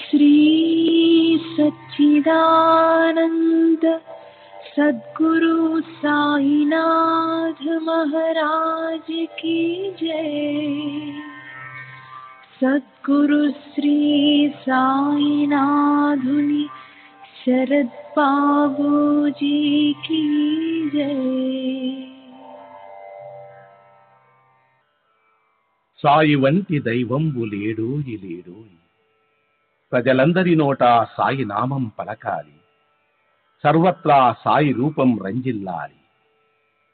श्री सच्चिदानंद सद्गुरु साईनाथ महाराज की जय। सद्गुरु श्री साईनाथुनि शरद बाबूजी की जय। సాయి వంటి దైవంబు లేడోయి లేడోయి, ప్రజలందరి నోట సాయి నామం పలకాలి, సర్వత్రా సాయి రూపం రంజిల్లాలి,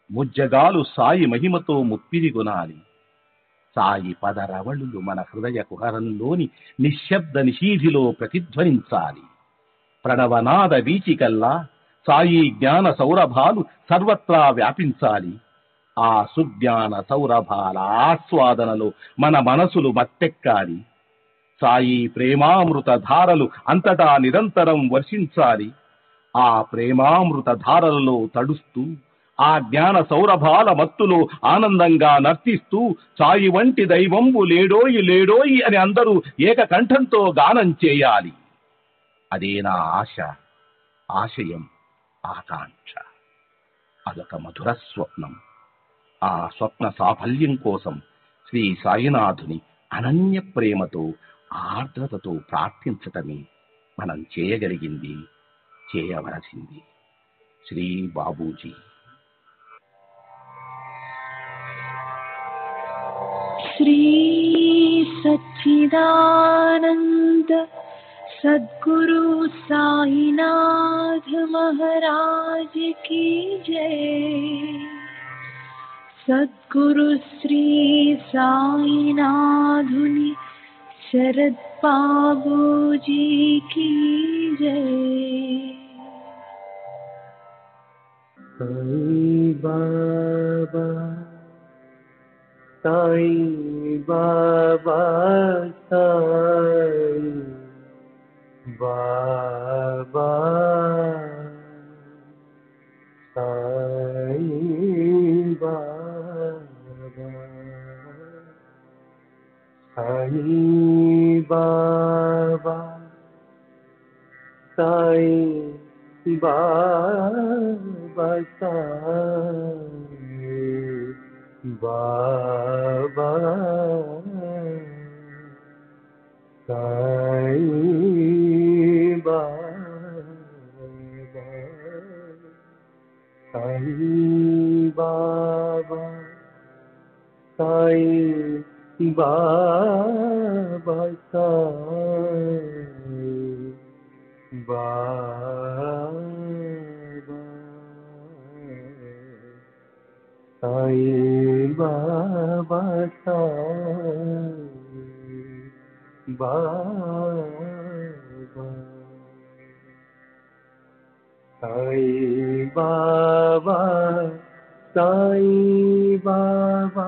ముజ్జగాలు సాయి మహిమతో ముప్పిరిగొనాలి, సాయి పదరవళులు మన హృదయ కుహరంలోని నిశ్శబ్ద నిశీధిలో ప్రతిధ్వనించాలి. ప్రణవనాద వీచికల్లా సాయి జ్ఞాన సౌరభాలు సర్వత్రా వ్యాపించాలి. ఆ సుజ్ఞాన సౌరభాల ఆస్వాదనలో మన మనసులు మత్తెక్కాలి. సాయి ప్రేమామృత ధారలు అంతటా నిరంతరం వర్షించాలి. ఆ ప్రేమామృత ధారలలో తడుస్తూ, ఆ జ్ఞాన సౌరభాల మత్తులో ఆనందంగా నర్తిస్తూ సాయి వంటి దైవంబు లేడోయి లేడోయి అని అందరూ ఏకకంఠంతో గానం చేయాలి. అదే నా ఆశ, ఆశయం, ఆకాంక్ష. అదొక మధుర స్వప్నం. ఆ స్వప్న సాఫల్యం కోసం శ్రీ సాయినాథుని అనన్య ప్రేమతో, ఆర్ద్రతతో ప్రార్థించటమే మనం చేయగలిగింది, చేయవలసింది. శ్రీ బాబూజీ. श्री सच्चिदानंद सद्गुरु साईनाथ महाराज की जय। सद्गुरु श्री साईनाथुनि शरद बाबूजी की जय। साई बाबा, साई बाबा, साई बाबा, साई बाबा, साई बाबा, साई बाबा, साई बाबा, साई बाबा, साई बाबा, साई बाबा, साई बाबा, साई बाबा, साई बाबा, साई बाबा, साई बाबा,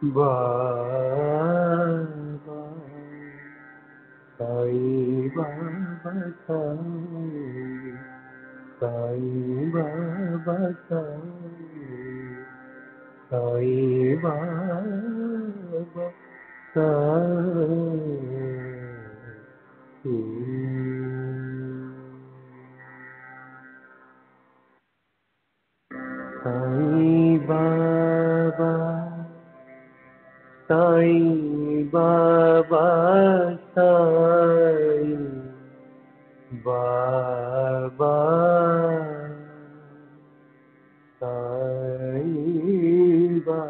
बाबा साईं बाबा साईं साईं बाबा साईं साईं बाबा साईं बाबा साईं बाबा साईं बाबा साईं बाबा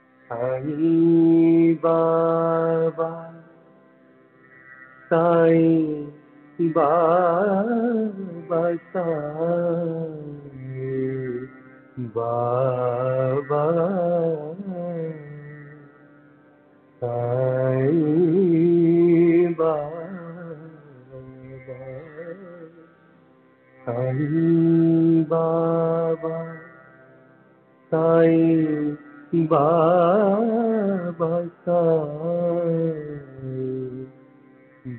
साईं बाबा साईं बाबा साईं बाबा साईं बाबा साईं बाबा साईं बाबा साईं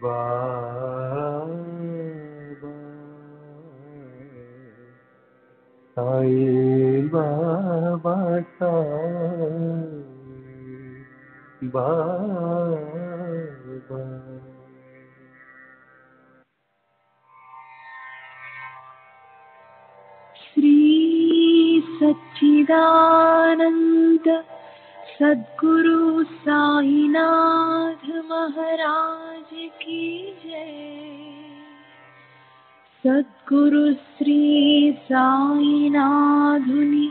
बाबा साईं बाबा साईं बाबा श्री सच्चिदानंद सद्गुरु साईनाथ महाराज की जय। सद्गुरु श्री साईनाथुनि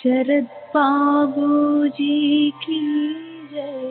शरद बाबू जी की जय।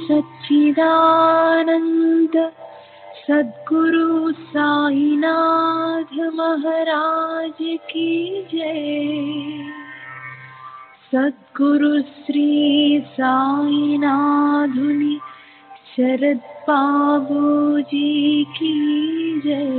सच्चिदानंद सद्गुरु साईनाथ महाराज की जय। सद्गुरु श्री साईनाथुनि शरद बाबूजी की जय।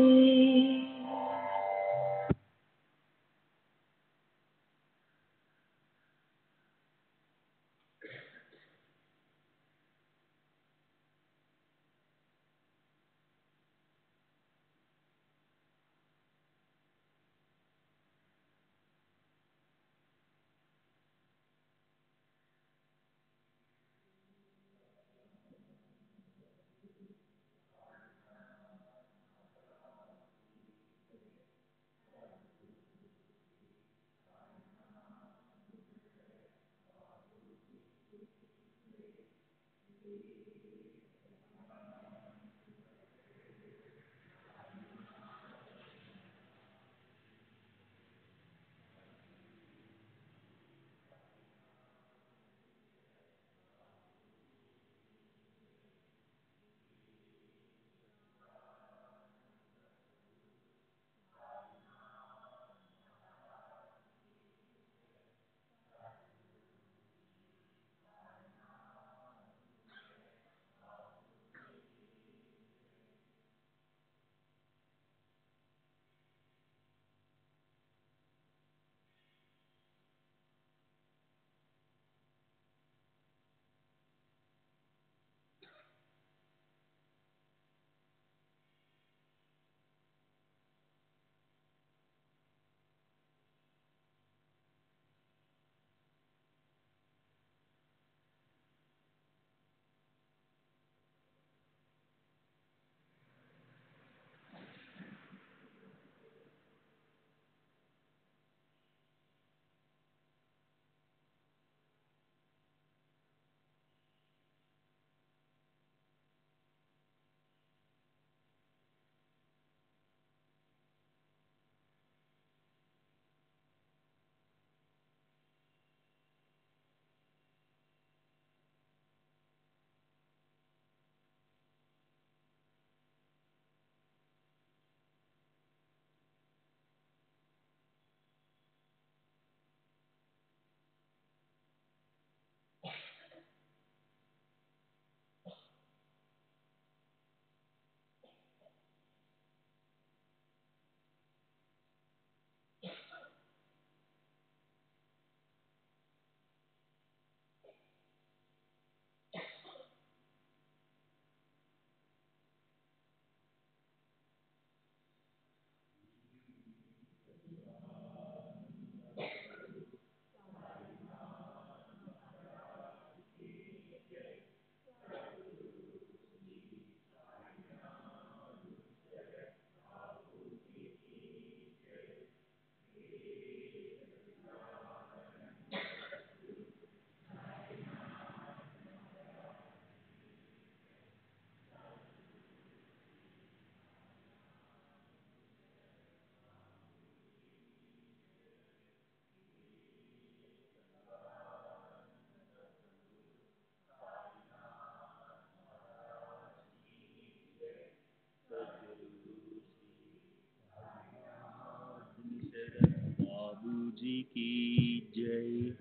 बाबूजी की जय।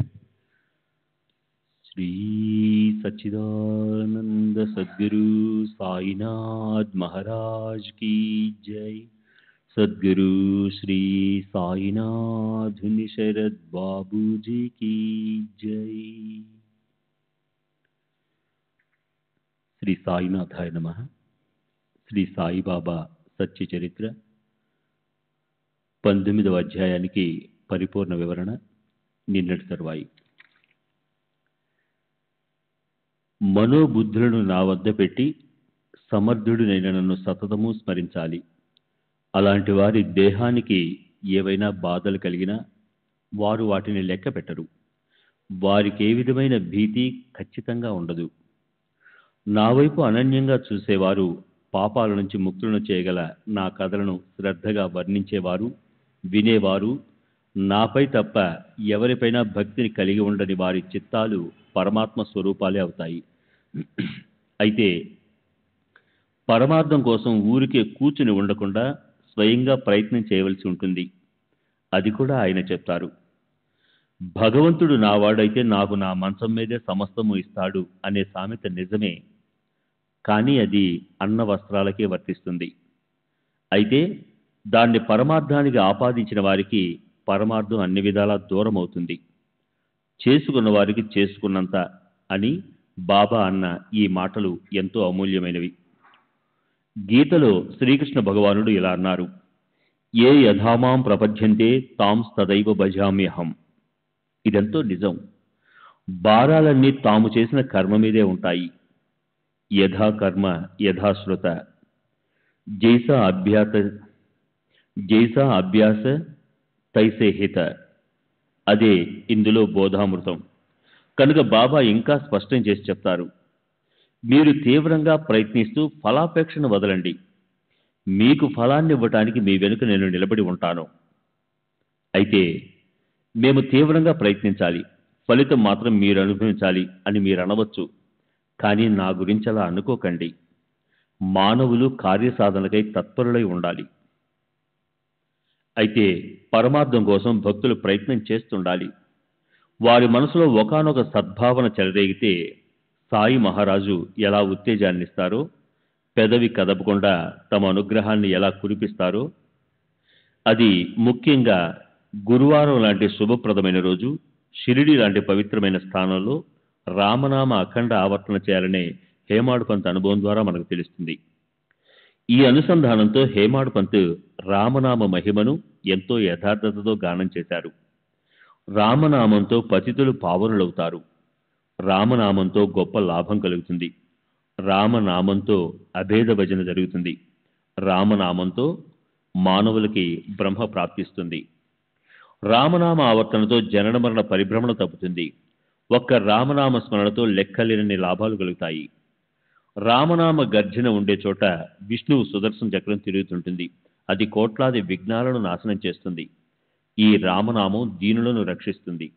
श्री सच्चिदानंद सद्गुरु साईनाथ महाराज की जय। सद्गुरु श्री साईनाथ शरद बाबूजी की जय। శ్రీ సాయినాథాయ నమః. శ్రీ సాయిబాబా సత్య చరిత్ర 19వ అధ్యాయానికి పరిపూర్ణ వివరణ నిన్నటి తరువాయి. మనోబుద్ధులను నా వద్ద పెట్టి సమర్థుడినైన నన్ను సతతము స్మరించాలి. అలాంటి వారి దేహానికి ఏవైనా బాధలు కలిగినా వారు వాటిని లెక్క పెట్టరు. వారికి ఏ విధమైన భీతి ఖచ్చితంగా ఉండదు. నా వైపు అనన్యంగా చూసేవారు, పాపాల నుంచి ముక్తులను చేయగల నా కథలను శ్రద్ధగా వర్ణించేవారు, వినేవారు, నాపై తప్ప ఎవరిపైనా భక్తిని కలిగి ఉండని వారి చిత్తాలు పరమాత్మ స్వరూపాలే అవుతాయి. అయితే పరమార్థం కోసం ఊరికే కూర్చుని ఉండకుండా స్వయంగా ప్రయత్నం చేయవలసి ఉంటుంది. అది కూడా ఆయన చెప్తారు. భగవంతుడు నావాడైతే నాకు నా మంచం మీదే సమస్తము ఇస్తాడు అనే సామెత నిజమే, కానీ అది అన్న వస్త్రాలకే వర్తిస్తుంది. అయితే దాన్ని పరమార్థానికి ఆపాదించిన వారికి పరమార్థం అన్ని విధాలా దూరం అవుతుంది. చేసుకున్న వారికి చేసుకున్నంత అని బాబా అన్న ఈ మాటలు ఎంతో అమూల్యమైనవి. గీతలో శ్రీకృష్ణ భగవానుడు ఇలా అన్నారు: ఏ యథామాం ప్రపద్యంతే తాం తదైవ భజామ్యహం. ఇదెంతో నిజం. భారాలన్నీ తాము చేసిన కర్మ మీదే ఉంటాయి. యథా కర్మ యథాశ్రుత జైసా అభ్యాస తైసే హిత. అదే ఇందులో బోధామృతం. కనుక బాబా ఇంకా స్పష్టం చేసి చెప్తారు, మీరు తీవ్రంగా ప్రయత్నిస్తూ ఫలాపేక్షను వదలండి. మీకు ఫలాన్ని ఇవ్వటానికి మీ వెనుక నేను నిలబడి ఉంటాను. అయితే మేము తీవ్రంగా ప్రయత్నించాలి, ఫలితం మాత్రం మీరు అనుభవించాలి అని మీరు అనవచ్చు. కానీ నా గురించి అలా అనుకోకండి. మానవులు కార్యసాధనకై తత్పరులై ఉండాలి. అయితే పరమార్థం కోసం భక్తులు ప్రయత్నం చేస్తుండాలి. వారి మనసులో ఒకానొక సద్భావన చెలరేగితే సాయి మహారాజు ఎలా ఉత్తేజాన్నిస్తారో, పెదవి కదపకుండా తమ అనుగ్రహాన్ని ఎలా కురిపిస్తారో, అది ముఖ్యంగా గురువారం లాంటి శుభప్రదమైన రోజు, షిరిడి లాంటి పవిత్రమైన స్థానంలో రామనామ అఖండ ఆవర్తన చేయాలనే హేమాడ్ పంత్ అనుభవం ద్వారా మనకు తెలుస్తుంది. ఈ అనుసంధానంతో హేమాడ్ పంత్ రామనామ మహిమను ఎంతో యథార్థతతో గానం చేశారు. రామనామంతో పతితులు పావనులవుతారు. రామనామంతో గొప్ప లాభం కలుగుతుంది. రామనామంతో అభేద భజన జరుగుతుంది. రామనామంతో మానవులకి బ్రహ్మ ప్రాప్తిస్తుంది. రామనామ ఆవర్తనతో జనన మరణ పరిభ్రమణ తప్పుతుంది. ఒక్క రామనామ స్మరణతో లెక్కలేనన్ని లాభాలు కలుగుతాయి. రామనామ గర్జన ఉండే చోట విష్ణువు సుదర్శన చక్రం తిరుగుతుంటుంది. అది కోట్లాది విఘ్నాలను నాశనం చేస్తుంది. ఈ రామనామం దీనులను రక్షిస్తుంది.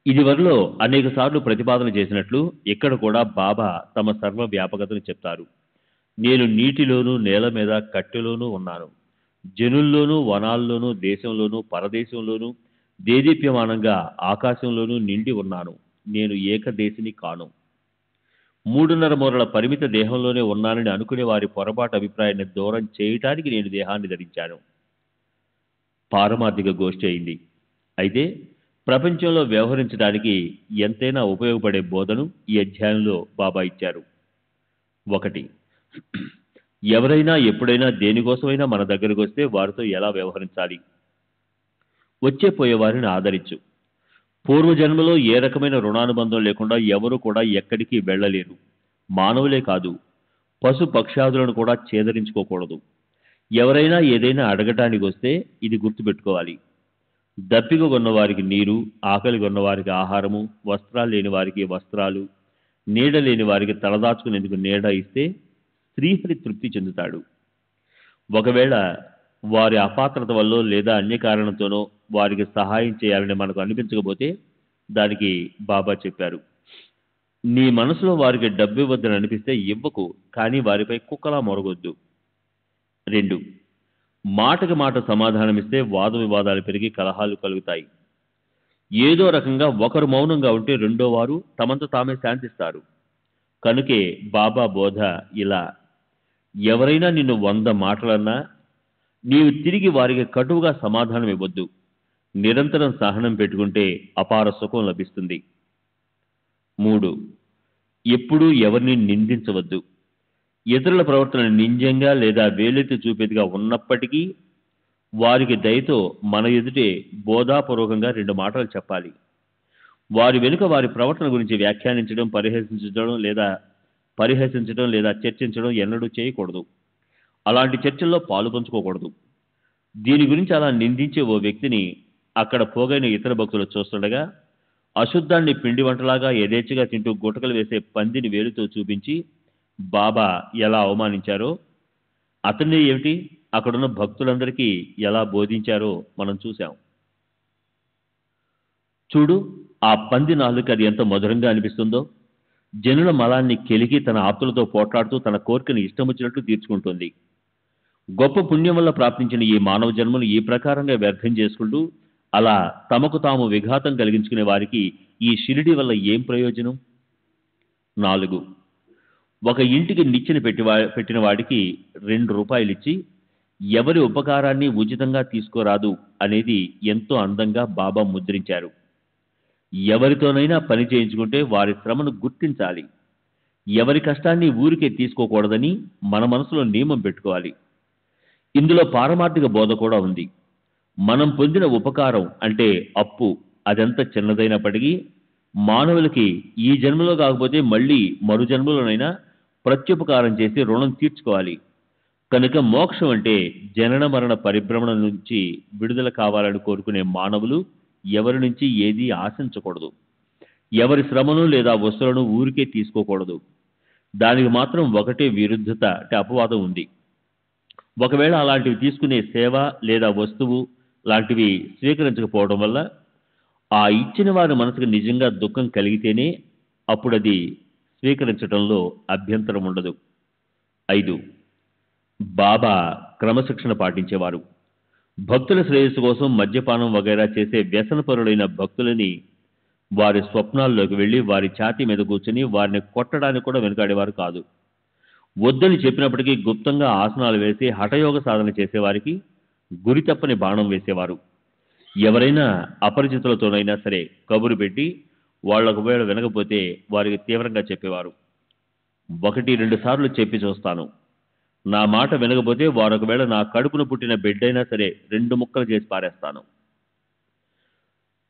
ఇదివరలో అనేక సార్లు ప్రతిపాదన చేసినట్లు ఇక్కడ కూడా బాబా తమ సర్వ వ్యాపకతను చెప్తారు. నేను నీటిలోనూ, నేల మీద, కట్టెలోనూ ఉన్నాను. జనుల్లోనూ, వనాల్లోనూ, దేశంలోనూ, పరదేశంలోనూ, దేదీప్యమానంగా ఆకాశంలోనూ నిండి ఉన్నాను. నేను ఏకదేశిని కాను. 3.5 మూరల పరిమిత దేహంలోనే ఉన్నానని అనుకునే వారి పొరపాటు అభిప్రాయాన్ని దూరం చేయటానికి నేను దేహాన్ని ధరించాను. పారమార్థిక గోష్ఠి అయింది. అయితే ప్రపంచంలో వ్యవహరించడానికి ఎంతైనా ఉపయోగపడే బోధను ఈ అధ్యాయంలో బాబా ఇచ్చారు. 1. ఎవరైనా ఎప్పుడైనా దేనికోసమైనా మన దగ్గరకు వస్తే వారితో ఎలా వ్యవహరించాలి. వచ్చే పోయే వారిని ఆదరించు. పూర్వజన్మలో ఏ రకమైన రుణానుబంధం లేకుండా ఎవరు కూడా ఎక్కడికి వెళ్ళలేరు. మానవులే కాదు, పశు పక్షాదులను కూడా ఛేదరించుకోకూడదు. ఎవరైనా ఏదైనా అడగటానికి వస్తే ఇది గుర్తుపెట్టుకోవాలి. దప్పిక కొన్నవారికి నీరు, ఆకలి కొన్నవారికి ఆహారము, వస్త్రాలు లేని వారికి వస్త్రాలు, నీడ లేని వారికి తలదాచుకునేందుకు నీడ ఇస్తే శ్రీహరి తృప్తి చెందుతాడు. ఒకవేళ వారి అపాత్రత వల్ల లేదా అన్య కారణంతోనో వారికి సహాయం చేయాలని మనకు అనిపించకపోతే దానికి బాబా చెప్పారు, నీ మనసులో వారికి డబ్బు ఇవ్వద్దని అనిపిస్తే ఇవ్వకు, కానీ వారిపై కుక్కలా మొరగొద్దు. 2. మాటకి మాట సమాధానమిస్తే వాద వివాదాలు పెరిగి కలహాలు కలుగుతాయి. ఏదో రకంగా ఒకరు మౌనంగా ఉంటే రెండో వారు తమంత తామే శాంతిస్తారు. కనుకే బాబా బోధ ఇలా: ఎవరైనా నిన్ను 100 మాటలన్నా నీవు తిరిగి వారికి కటువుగా సమాధానం ఇవ్వద్దు. నిరంతరం సహనం పెట్టుకుంటే అపార సుఖం లభిస్తుంది. 3. ఎప్పుడూ ఎవరిని నిందించవద్దు. ఇతరుల ప్రవర్తన నింద్యంగా లేదా వేలెత్తి చూపేదిగా ఉన్నప్పటికీ వారికి దయతో మన ఎదుటే బోధాపూర్వకంగా 2 మాటలు చెప్పాలి. వారి వెనుక వారి ప్రవర్తన గురించి వ్యాఖ్యానించడం, పరిహసించడం లేదా చర్చించడం ఎన్నడూ చేయకూడదు. అలాంటి చర్చల్లో పాలు పంచుకోకూడదు. దీని గురించి అలా నిందించే ఓ వ్యక్తిని అక్కడ పోగైన ఇతర భక్తులు చూస్తుండగా అశుద్ధాన్ని పిండి వంటలాగా యథేచ్ఛగా తింటూ గుటకలు వేసే పందిని వేలుతో చూపించి బాబా ఎలా అవమానించారో, అతన్నే ఏమిటి అక్కడున్న భక్తులందరికీ ఎలా బోధించారో మనం చూశాం. చూడు, ఆ పంది నాలుక అది ఎంత మధురంగా అనిపిస్తుందో. జనుల మలాన్ని కెలికి తన ఆప్తులతో పోట్లాడుతూ తన కోరికను ఇష్టం వచ్చినట్లు తీర్చుకుంటుంది. గొప్ప పుణ్యం వల్ల ప్రాప్తించిన ఈ మానవ జన్మను ఈ ప్రకారంగా వ్యర్థం చేసుకుంటూ అలా తమకు తాము విఘాతం కలిగించుకునే వారికి ఈ షిరిడి వల్ల ఏం ప్రయోజనం? 4. ఒక ఇంటికి నిచ్చెన పెట్టిన వాడికి 2 రూపాయలు ఇచ్చి ఎవరి ఉపకారాన్ని ఉచితంగా తీసుకోరాదు అనేది ఎంతో అందంగా బాబా ముద్రించారు. ఎవరితోనైనా పని చేయించుకుంటే వారి శ్రమను గుర్తించాలి. ఎవరి కష్టాన్ని ఊరికే తీసుకోకూడదని మన మనసులో నియమం పెట్టుకోవాలి. ఇందులో పారమార్థిక బోధ కూడా ఉంది. మనం పొందిన ఉపకారం అంటే అప్పు అదెంత చిన్నదైనప్పటికీ మానవులకి ఈ జన్మలో కాకపోతే మళ్ళీ మరు జన్మలోనైనా ప్రత్యుపకారం చేసి రుణం తీర్చుకోవాలి. కనుక మోక్షం అంటే జనన మరణ పరిభ్రమణ నుంచి విడుదల కావాలని కోరుకునే మానవులు ఎవరి నుంచి ఏదీ ఆశించకూడదు. ఎవరి శ్రమను లేదా వస్తువులను ఊరికే తీసుకోకూడదు. దానికి మాత్రం ఒకటే విరుద్ధత అంటే అపవాదం ఉంది. ఒకవేళ అలాంటివి తీసుకునే సేవ లేదా వస్తువు లాంటివి స్వీకరించకపోవడం వల్ల ఆ ఇచ్చిన వారి మనసుకు నిజంగా దుఃఖం కలిగితేనే అప్పుడు అది స్వీకరించడంలో అభ్యంతరం ఉండదు. 5. బాబా క్రమశిక్షణ పాటించేవారు. భక్తుల శ్రేయస్సు కోసం మద్యపానం వగైరా చేసే వ్యసనపరులైన భక్తులని వారి స్వప్నాల్లోకి వెళ్లి వారి ఛాతీ మీద కూర్చుని వారిని కొట్టడానికి కూడా వెనుకాడేవారు కాదు. వద్దని చెప్పినప్పటికీ గుప్తంగా ఆసనాలు వేసి హఠయోగ సాధన చేసేవారికి గురి తప్పని బాణం వేసేవారు. ఎవరైనా అపరిచితులతోనైనా సరే కబురు పెట్టి వాళ్ళకు వేళ వినకపోతే వారికి తీవ్రంగా చెప్పేవారు. 1-2 సార్లు చెప్పి చూస్తాను. నా మాట వినకపోతే వారొకవేళ నా కడుపున పుట్టిన బిడ్డైనా సరే 2 ముక్కలు చేసి పారేస్తాను.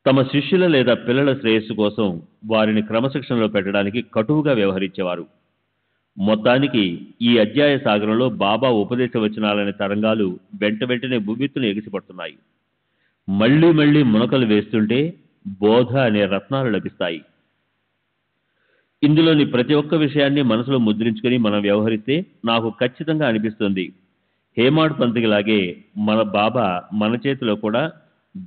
తమ శిష్యుల లేదా పిల్లల శ్రేయస్సు కోసం వారిని క్రమశిక్షణలో పెట్టడానికి కటువుగా వ్యవహరించేవారు. మొత్తానికి ఈ అధ్యాయ సాగరంలో బాబా ఉపదేశ వచనాలనే తరంగాలు వెంటనే బువ్వెత్తున ఎగిసిపడుతున్నాయి. మళ్లీ మళ్లీ మునకలు వేస్తుంటే బోధ అనే రత్నాలు లభిస్తాయి. ఇందులోని ప్రతి ఒక్క విషయాన్ని మనసులో ముద్రించుకొని మనం వ్యవహరిస్తే నాకు ఖచ్చితంగా అనిపిస్తుంది హేమాడ్ పంత్కి లాగే మన బాబా మన చేతిలో కూడా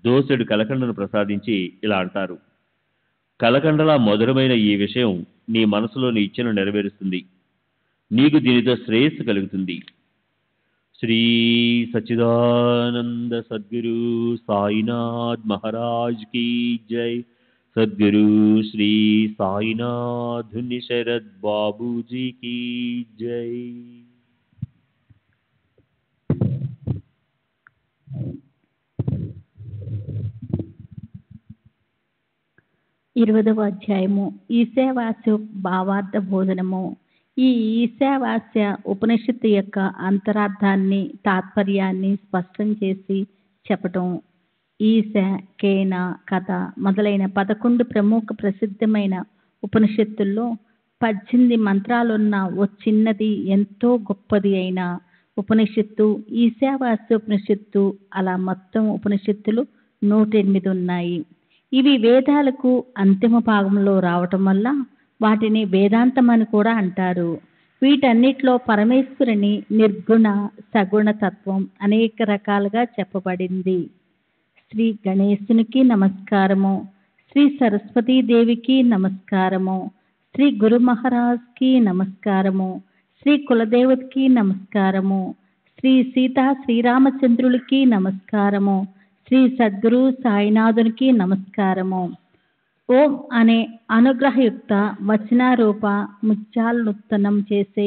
దోసెడు కలకండను ప్రసాదించి ఇలా అంటారు, కలకండలా మధురమైన ఈ విషయం నీ మనసులోని ఇచ్ఛను నెరవేరుస్తుంది, నీకు దీనితో శ్రేయస్సు కలుగుతుంది. శ్రీ సచ్చిదానంద సద్గురు సాయినాథ్ మహారాజ్ కీ జై. సద్గురు శ్రీ సాయినాథ్ శరద్ బాబూజీ కీ జై. ఇరవదవ అధ్యాయము ఈశావాస్య భావార్థ బోధనము. ఈ ఈశావాస్య ఉపనిషత్తు యొక్క అంతరార్థాన్ని తాత్పర్యాన్ని స్పష్టం చేసి చెప్పటం. ఈశ, కేన, కథ మొదలైన 11 ప్రముఖ ప్రసిద్ధమైన ఉపనిషత్తుల్లో 18 మంత్రాలున్న ఓ చిన్నది ఎంతో గొప్పది అయిన ఉపనిషత్తు ఈశావాస్య ఉపనిషత్తు. అలా మొత్తం ఉపనిషత్తులు 108 ఉన్నాయి. ఇవి వేదాలకు అంతిమ భాగంలో రావటం వల్ల వాటిని వేదాంతం అని కూడా అంటారు. వీటన్నిటిలో పరమేశ్వరుని నిర్గుణ సగుణ తత్వం అనేక రకాలుగా చెప్పబడింది. శ్రీ గణేశునికి నమస్కారము, శ్రీ సరస్వతీదేవికి నమస్కారము, శ్రీ గురు మహారాజ్కి నమస్కారము, శ్రీ కులదేవతకి నమస్కారము, శ్రీ సీతా శ్రీరామచంద్రులకి నమస్కారము, శ్రీ సద్గురు సాయినాథునికి నమస్కారము. ఓం అనే అనుగ్రహయుక్త వచనారూప ముత్యాలనుత్తనం చేసే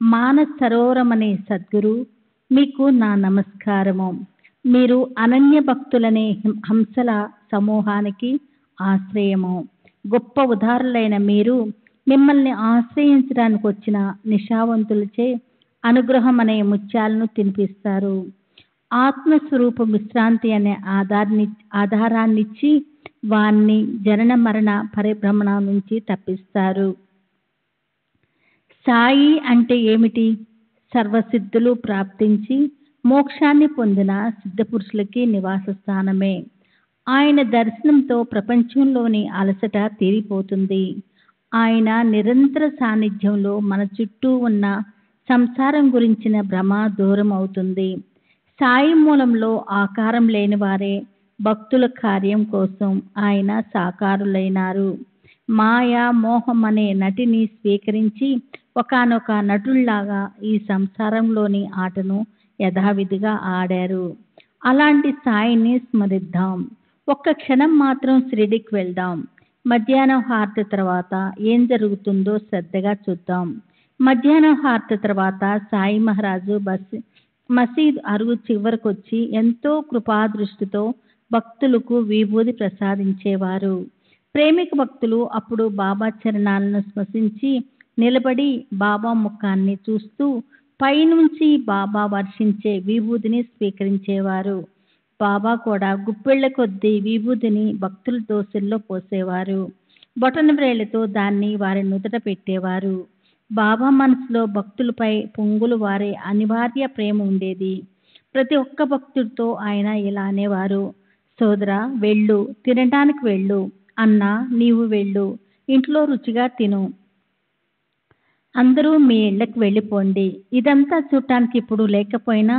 మానస సరోవరం అనే సద్గురు మీకు నా నమస్కారము. మీరు అనన్య భక్తులనే హంసల సమూహానికి ఆశ్రయము. గొప్ప ఉదారులైన మీరు మిమ్మల్ని ఆశ్రయించడానికి వచ్చిన నిషావంతులచే అనుగ్రహం అనే ముత్యాలను తినిపిస్తారు. ఆత్మస్వరూప విశ్రాంతి అనే ఆధారాన్నిచ్చి వారిని జనన మరణ పరిభ్రమణ నుంచి తప్పిస్తారు. సాయి అంటే ఏమిటి? సర్వసిద్ధులు ప్రాప్తించి మోక్షాన్ని పొందిన సిద్ధపురుషులకి నివాస స్థానమే. ఆయన దర్శనంతో ప్రపంచంలోని అలసట తీరిపోతుంది. ఆయన నిరంతర సాన్నిధ్యంలో మన చుట్టూ ఉన్న సంసారం గురించిన భ్రమ దూరం అవుతుంది. సాయి మూలంలో ఆకారం లేని వారే భక్తుల కార్యం కోసం ఆయన సాకారులైనారు. మాయా మోహం అనే నటిని స్వీకరించి ఒకానొక నటుల్లాగా ఈ సంసారంలోని ఆటను యథావిధిగా ఆడారు. అలాంటి సాయిని స్మరిద్దాం. ఒక్క క్షణం మాత్రం షిరిడీకి వెళ్దాం. మధ్యాహ్నం హారతి తర్వాత ఏం జరుగుతుందో శ్రద్ధగా చూద్దాం. మధ్యాహ్నం హారతి తర్వాత సాయి మహారాజు మసీదు అరుగు చివరకొచ్చి ఎంతో కృపాదృష్టితో భక్తులకు విభూది ప్రసాదించేవారు. ప్రేమిక భక్తులు అప్పుడు బాబా చరణాలను స్పృశించి నిలబడి బాబా ముఖాన్ని చూస్తూ పైనుంచి బాబా వర్షించే విభూదిని స్వీకరించేవారు. బాబా కూడా గుప్పెళ్ల కొద్దీ విభూదిని భక్తుల దోసెల్లో పోసేవారు. బొటన వ్రేళ్లతో దాన్ని వారి నుదుట పెట్టేవారు. బాబా మనసులో భక్తులపై పొంగులు వారే అనివార్య ప్రేమ ఉండేది. ప్రతి ఒక్క భక్తుడితో ఆయన ఇలా అనేవారు: సోదరా, వెళ్ళు, తినడానికి వెళ్ళు. అన్నా, నీవు వెళ్ళు, ఇంట్లో రుచిగా తిను. అందరూ మీ ఇళ్లకు వెళ్ళిపోండి. ఇదంతా చూడటానికి ఇప్పుడు లేకపోయినా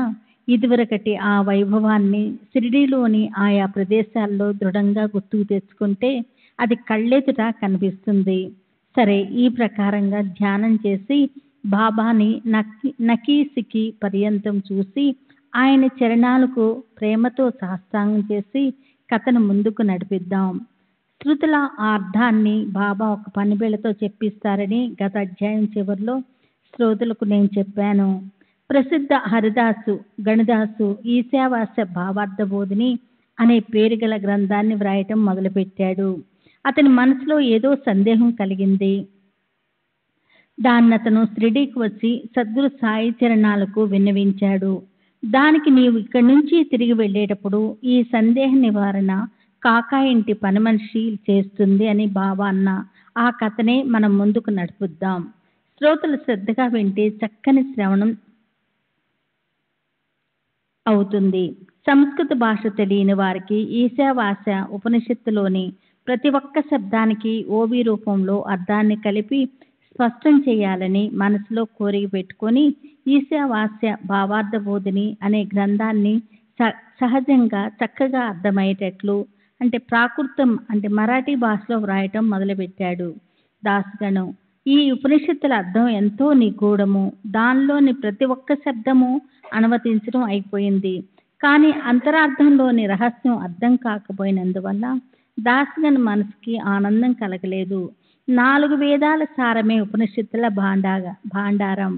ఇదివరకటి ఆ వైభవాన్ని షిరిడీలోని ఆయా ప్రదేశాల్లో దృఢంగా గుర్తుకు తెచ్చుకుంటే అది కళ్ళెదుట కనిపిస్తుంది. సరే, ఈ ప్రకారంగా ధ్యానం చేసి బాబాని నకీసికి పర్యంతం చూసి ఆయన చరణాలకు ప్రేమతో సాష్టాంగం చేసి కథను ముందుకు నడిపిద్దాం. శృతుల అర్థాన్ని బాబా ఒక పనిబేళతో చెప్పిస్తారని గత అధ్యాయం చివరిలో శ్రోతలకు నేను చెప్పాను. ప్రసిద్ధ హరిదాసు గణదాసు ఈశావాస్య భావార్థ బోధిని అనే పేరు గల గ్రంథాన్ని వ్రాయటం మొదలుపెట్టాడు. అతని మనసులో ఏదో సందేహం కలిగింది. దాన్నతను షిరిడీకి వచ్చి సద్గురు సాయి చరణాలకు విన్నవించాడు. దానికి నీవు ఇక్కడి నుంచి తిరిగి వెళ్ళేటప్పుడు ఈ సందేహ నివారణ కాకా ఇంటి పని మనిషి చేస్తుంది అని బాబా అన్న ఆ కథనే మనం ముందుకు నడుపుద్దాం. శ్రోతలు శ్రద్ధగా వింటే చక్కని శ్రవణం అవుతుంది. సంస్కృత భాష తెలియని వారికి ఈశావాస్య ఉపనిషత్తులోని ప్రతి ఒక్క శబ్దానికి ఓవి రూపంలో అర్థాన్ని కలిపి స్పష్టం చేయాలని మనసులో కోరిక పెట్టుకొని ఈశావాస్య భావార్థ బోధిని అనే గ్రంథాన్ని సహజంగా చక్కగా అర్థమయ్యేటట్లు అంటే ప్రాకృతం అంటే మరాఠీ భాషలో వ్రాయటం మొదలుపెట్టాడు. దాసగణం, ఈ ఉపనిషత్తుల అర్థం ఎంతో నిగూఢము. దానిలోని ప్రతి ఒక్క శబ్దము అనువదించడం అయిపోయింది. కానీ అంతరార్థంలోని రహస్యం అర్థం కాకపోయినందువల్ల దాసగణ మనసుకి ఆనందం కలగలేదు. 4 వేదాల సారమే ఉపనిషత్తుల భాండారం.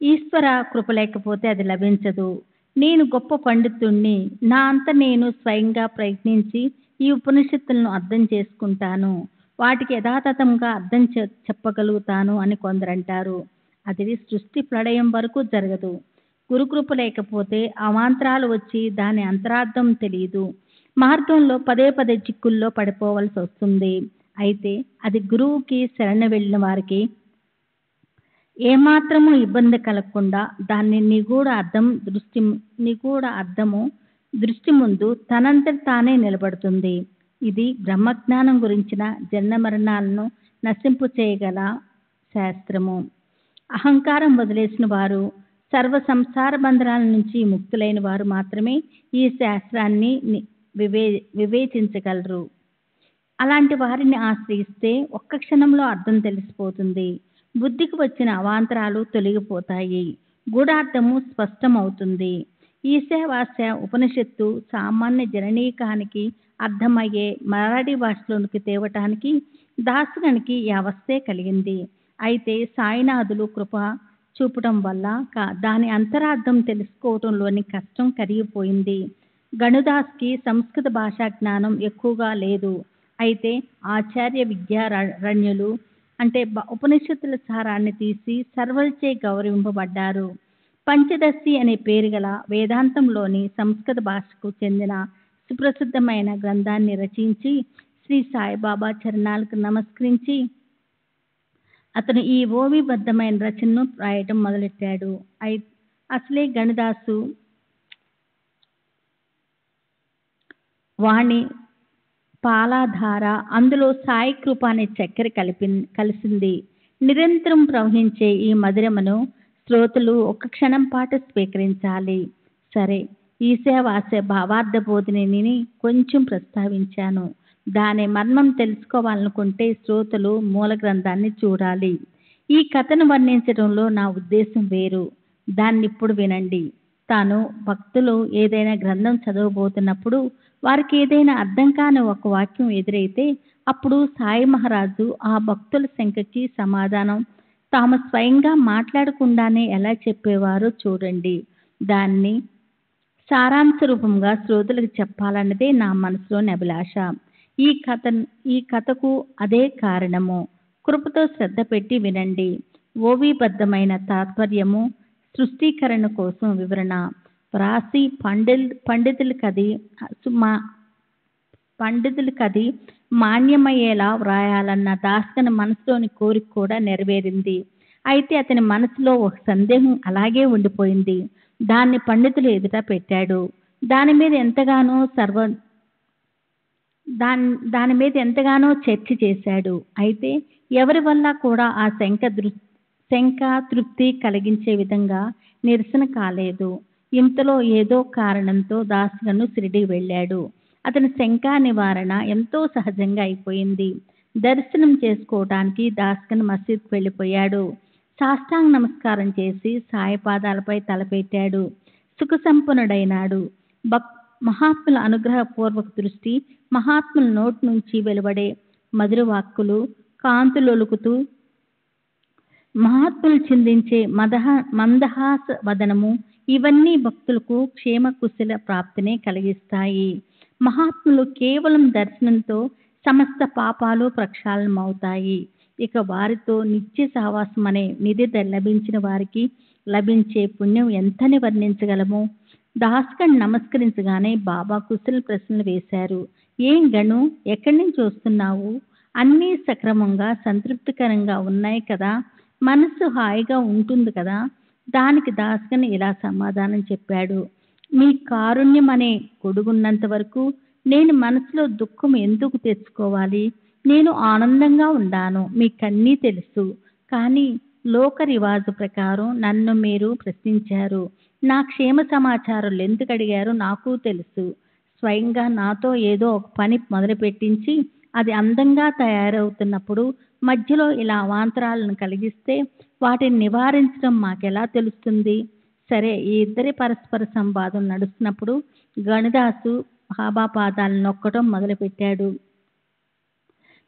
ఈశ్వర కృప లేకపోతే అది లభించదు. నేను గొప్ప పండితుణ్ణి, నా అంత నేను స్వయంగా ప్రయత్నించి ఈ ఉపనిషత్తులను అర్థం చేసుకుంటాను, వాటికి యథాతథంగా అర్థం చెప్పగలుగుతాను అని కొందరంటారు. అది సృష్టి ప్రళయం వరకు జరగదు. గురుకృప లేకపోతే అవాంతరాలు వచ్చి దాని అంతరార్థం తెలియదు. మార్గంలో పదే పదే చిక్కుల్లో పడిపోవలసి వస్తుంది. అయితే అది గురువుకి శరణ వెళ్ళిన వారికి ఏమాత్రము ఇబ్బంది కలగకుండా దాన్ని నిగూఢ అర్థము దృష్టి ముందు తనంతట తానే నిలబడుతుంది. ఇది బ్రహ్మజ్ఞానం గురించిన జన్మ మరణాలను నశింపు చేయగల శాస్త్రము. అహంకారం వదిలేసిన వారు, సర్వ సంసార బంధనాల నుంచి ముక్తులైన వారు మాత్రమే ఈ శాస్త్రాన్ని వివేచించగలరు. అలాంటి వారిని ఆశ్రయిస్తే ఒక్క క్షణంలో అర్థం తెలిసిపోతుంది. బుద్ధికి వచ్చిన అవాంతరాలు తొలగిపోతాయి. గూఢార్థము స్పష్టమవుతుంది. ఈశావాస్య ఉపనిషత్తు సామాన్య జననీకానికి అర్థమయ్యే మరాఠీ భాషలోనికి తేవటానికి దాసగణికి ఈ అవస్థే కలిగింది. అయితే సాయినాథులు కృప చూపటం వల్ల దాని అంతరార్థం తెలుసుకోవటంలోని కష్టం కరిగిపోయింది. గణుదాస్కి సంస్కృత భాషా జ్ఞానం ఎక్కువగా లేదు. అయితే ఆచార్య విద్యారణ్యులు అంటే ఉపనిషత్తుల సారాన్ని తీసి సర్వల్చే గౌరవింపబడ్డారు. పంచదశి అనే పేరు గల వేదాంతంలోని సంస్కృత భాషకు చెందిన సుప్రసిద్ధమైన గ్రంథాన్ని రచించి శ్రీ సాయిబాబా చరణాలకు నమస్కరించి అతను ఈ ఓవిబద్ధమైన రచనను రాయటం మొదలెట్టాడు. అసలే గణదాసు వాణి పాలాధార, అందులో సాయి కృప అనే చక్కెర కలిసింది. నిరంతరం ప్రవహించే ఈ మధురమును శ్రోతలు ఒక్క క్షణం పాటు స్వీకరించాలి. సరే, ఈశావాస్య భావార్థ బోధిని కొంచెం ప్రస్తావించాను. దాని మర్మం తెలుసుకోవాలనుకుంటే శ్రోతలు మూల గ్రంథాన్ని చూడాలి. ఈ కథను వర్ణించడంలో నా ఉద్దేశం వేరు. దాన్ని ఇప్పుడు వినండి. తాను భక్తులు ఏదైనా గ్రంథం చదవబోతున్నప్పుడు వారికి ఏదైనా అర్థం కాని ఒక వాక్యం ఎదురైతే అప్పుడు సాయి మహారాజు ఆ భక్తుల శంకకి సమాధానం తాము స్వయంగా మాట్లాడకుండానే ఎలా చెప్పేవారో చూడండి. దాన్ని సారాంశ రూపంగా శ్రోతలకు చెప్పాలన్నదే నా మనసులోని అభిలాష. ఈ కథకు అదే కారణము. కృపతో శ్రద్ధ పెట్టి వినండి. ఓవిబద్ధమైన తాత్పర్యము, సృష్టీకరణ కోసం వివరణ వ్రాసి పండితులకది మాన్యమయ్యేలా వ్రాయాలన్న దాస్కన్ మనసులోని కోరిక కూడా నెరవేరింది. అయితే అతని మనసులో ఒక సందేహం అలాగే ఉండిపోయింది. దాన్ని పండితులు ఎదుట పెట్టాడు. దాని మీద ఎంతగానో చర్చ చేశాడు. అయితే ఎవరి వల్ల కూడా ఆ శంక తృప్తి కలిగించే విధంగా నిరసన కాలేదు. ఇంతలో ఏదో కారణంతో దాస్కన్ షిరిడీ వెళ్ళాడు. అతని శంకా నివారణ ఎంతో సహజంగా అయిపోయింది. దర్శనం చేసుకోవడానికి దాస్కన్ మసీద్కు వెళ్ళిపోయాడు. సాష్టాంగ నమస్కారం చేసి సాయి పాదాలపై తలపెట్టాడు. సుఖ సంపన్నుడైనాడు. మహాత్ముల అనుగ్రహపూర్వక దృష్టి, మహాత్ముల నోటి నుంచి వెలువడే మధుర వాక్కులు, కాంతులొలుకుతూ మహాత్ములు చిందించే మందహాస వదనము ఇవన్నీ భక్తులకు క్షేమ కుశల ప్రాప్తినే కలిగిస్తాయి. మహాత్ములు కేవలం దర్శనంతో సమస్త పాపాలు ప్రక్షాళనమవుతాయి. ఇక వారితో నిత్య సహవాసం అనే నిధి లభించిన వారికి లభించే పుణ్యం ఎంతని వర్ణించగలము? దాస్కన్ నమస్కరించగానే బాబా కుశల ప్రశ్నలు వేశారు. ఏం గణు, ఎక్కడి నుంచి వస్తున్నావు? అన్నీ సక్రమంగా సంతృప్తికరంగా ఉన్నాయి కదా, మనస్సు హాయిగా ఉంటుంది కదా? దానికి దాస్కన్ ఇలా సమాధానం చెప్పాడు. మీ కారుణ్యం అనే గొడుగున్నంత వరకు నేను మనసులో దుఃఖం ఎందుకు తెచ్చుకోవాలి? నేను ఆనందంగా ఉన్నాను, మీకన్నీ తెలుసు. కానీ లోక రివాజు ప్రకారం నన్ను మీరు ప్రశ్నించారు. నా క్షేమ సమాచారాలు ఎందుకు అడిగారో నాకు తెలుసు. స్వయంగా నాతో ఏదో ఒక పని మొదలుపెట్టించి అది అందంగా తయారవుతున్నప్పుడు మధ్యలో ఇలా అవాంతరాలను కలిగిస్తే వాటిని నివారించడం మాకెలా తెలుస్తుంది? సరే, ఈ ఇద్దరి పరస్పర సంవాదం నడుస్తున్నప్పుడు గణదాసు బాబా పాదాలను నొక్కటం మొదలుపెట్టాడు.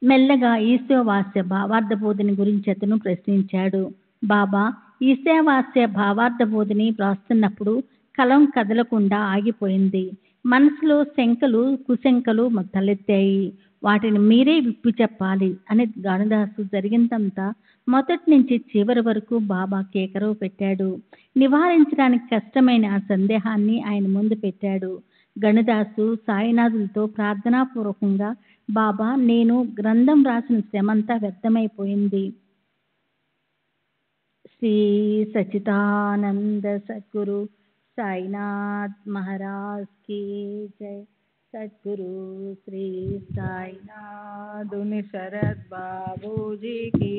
మెల్లగా ఈశావాస్య భావార్థ బోధిని గురించి అతను ప్రశ్నించాడు. బాబా ఈశావాస్య భావార్థ బోధిని వ్రాస్తున్నప్పుడు కలం కదలకుండా ఆగిపోయింది. మనసులో శంకలు కుశంకలు తలెత్తాయి. వాటిని మీరే విప్పి చెప్పాలి అని గణదాసు జరిగిందంతా మొదటి నుంచి చివరి వరకు బాబా కేకరవు పెట్టాడు. నివారించడానికి కష్టమైన ఆ సందేహాన్ని ఆయన ముందు పెట్టాడు. గణదాసు సాయినాథులతో ప్రార్థనాపూర్వకంగా, బాబా, నేను గ్రంథం రాసిన శ్రమంతా వ్యర్థమైపోయింది. శ్రీ సచిదానంద సద్గురు సాయినాథ్ మహారాజ్ కీ జై. సద్గురు శ్రీ సాయినాథుని శరత్ బాబూజీ కీ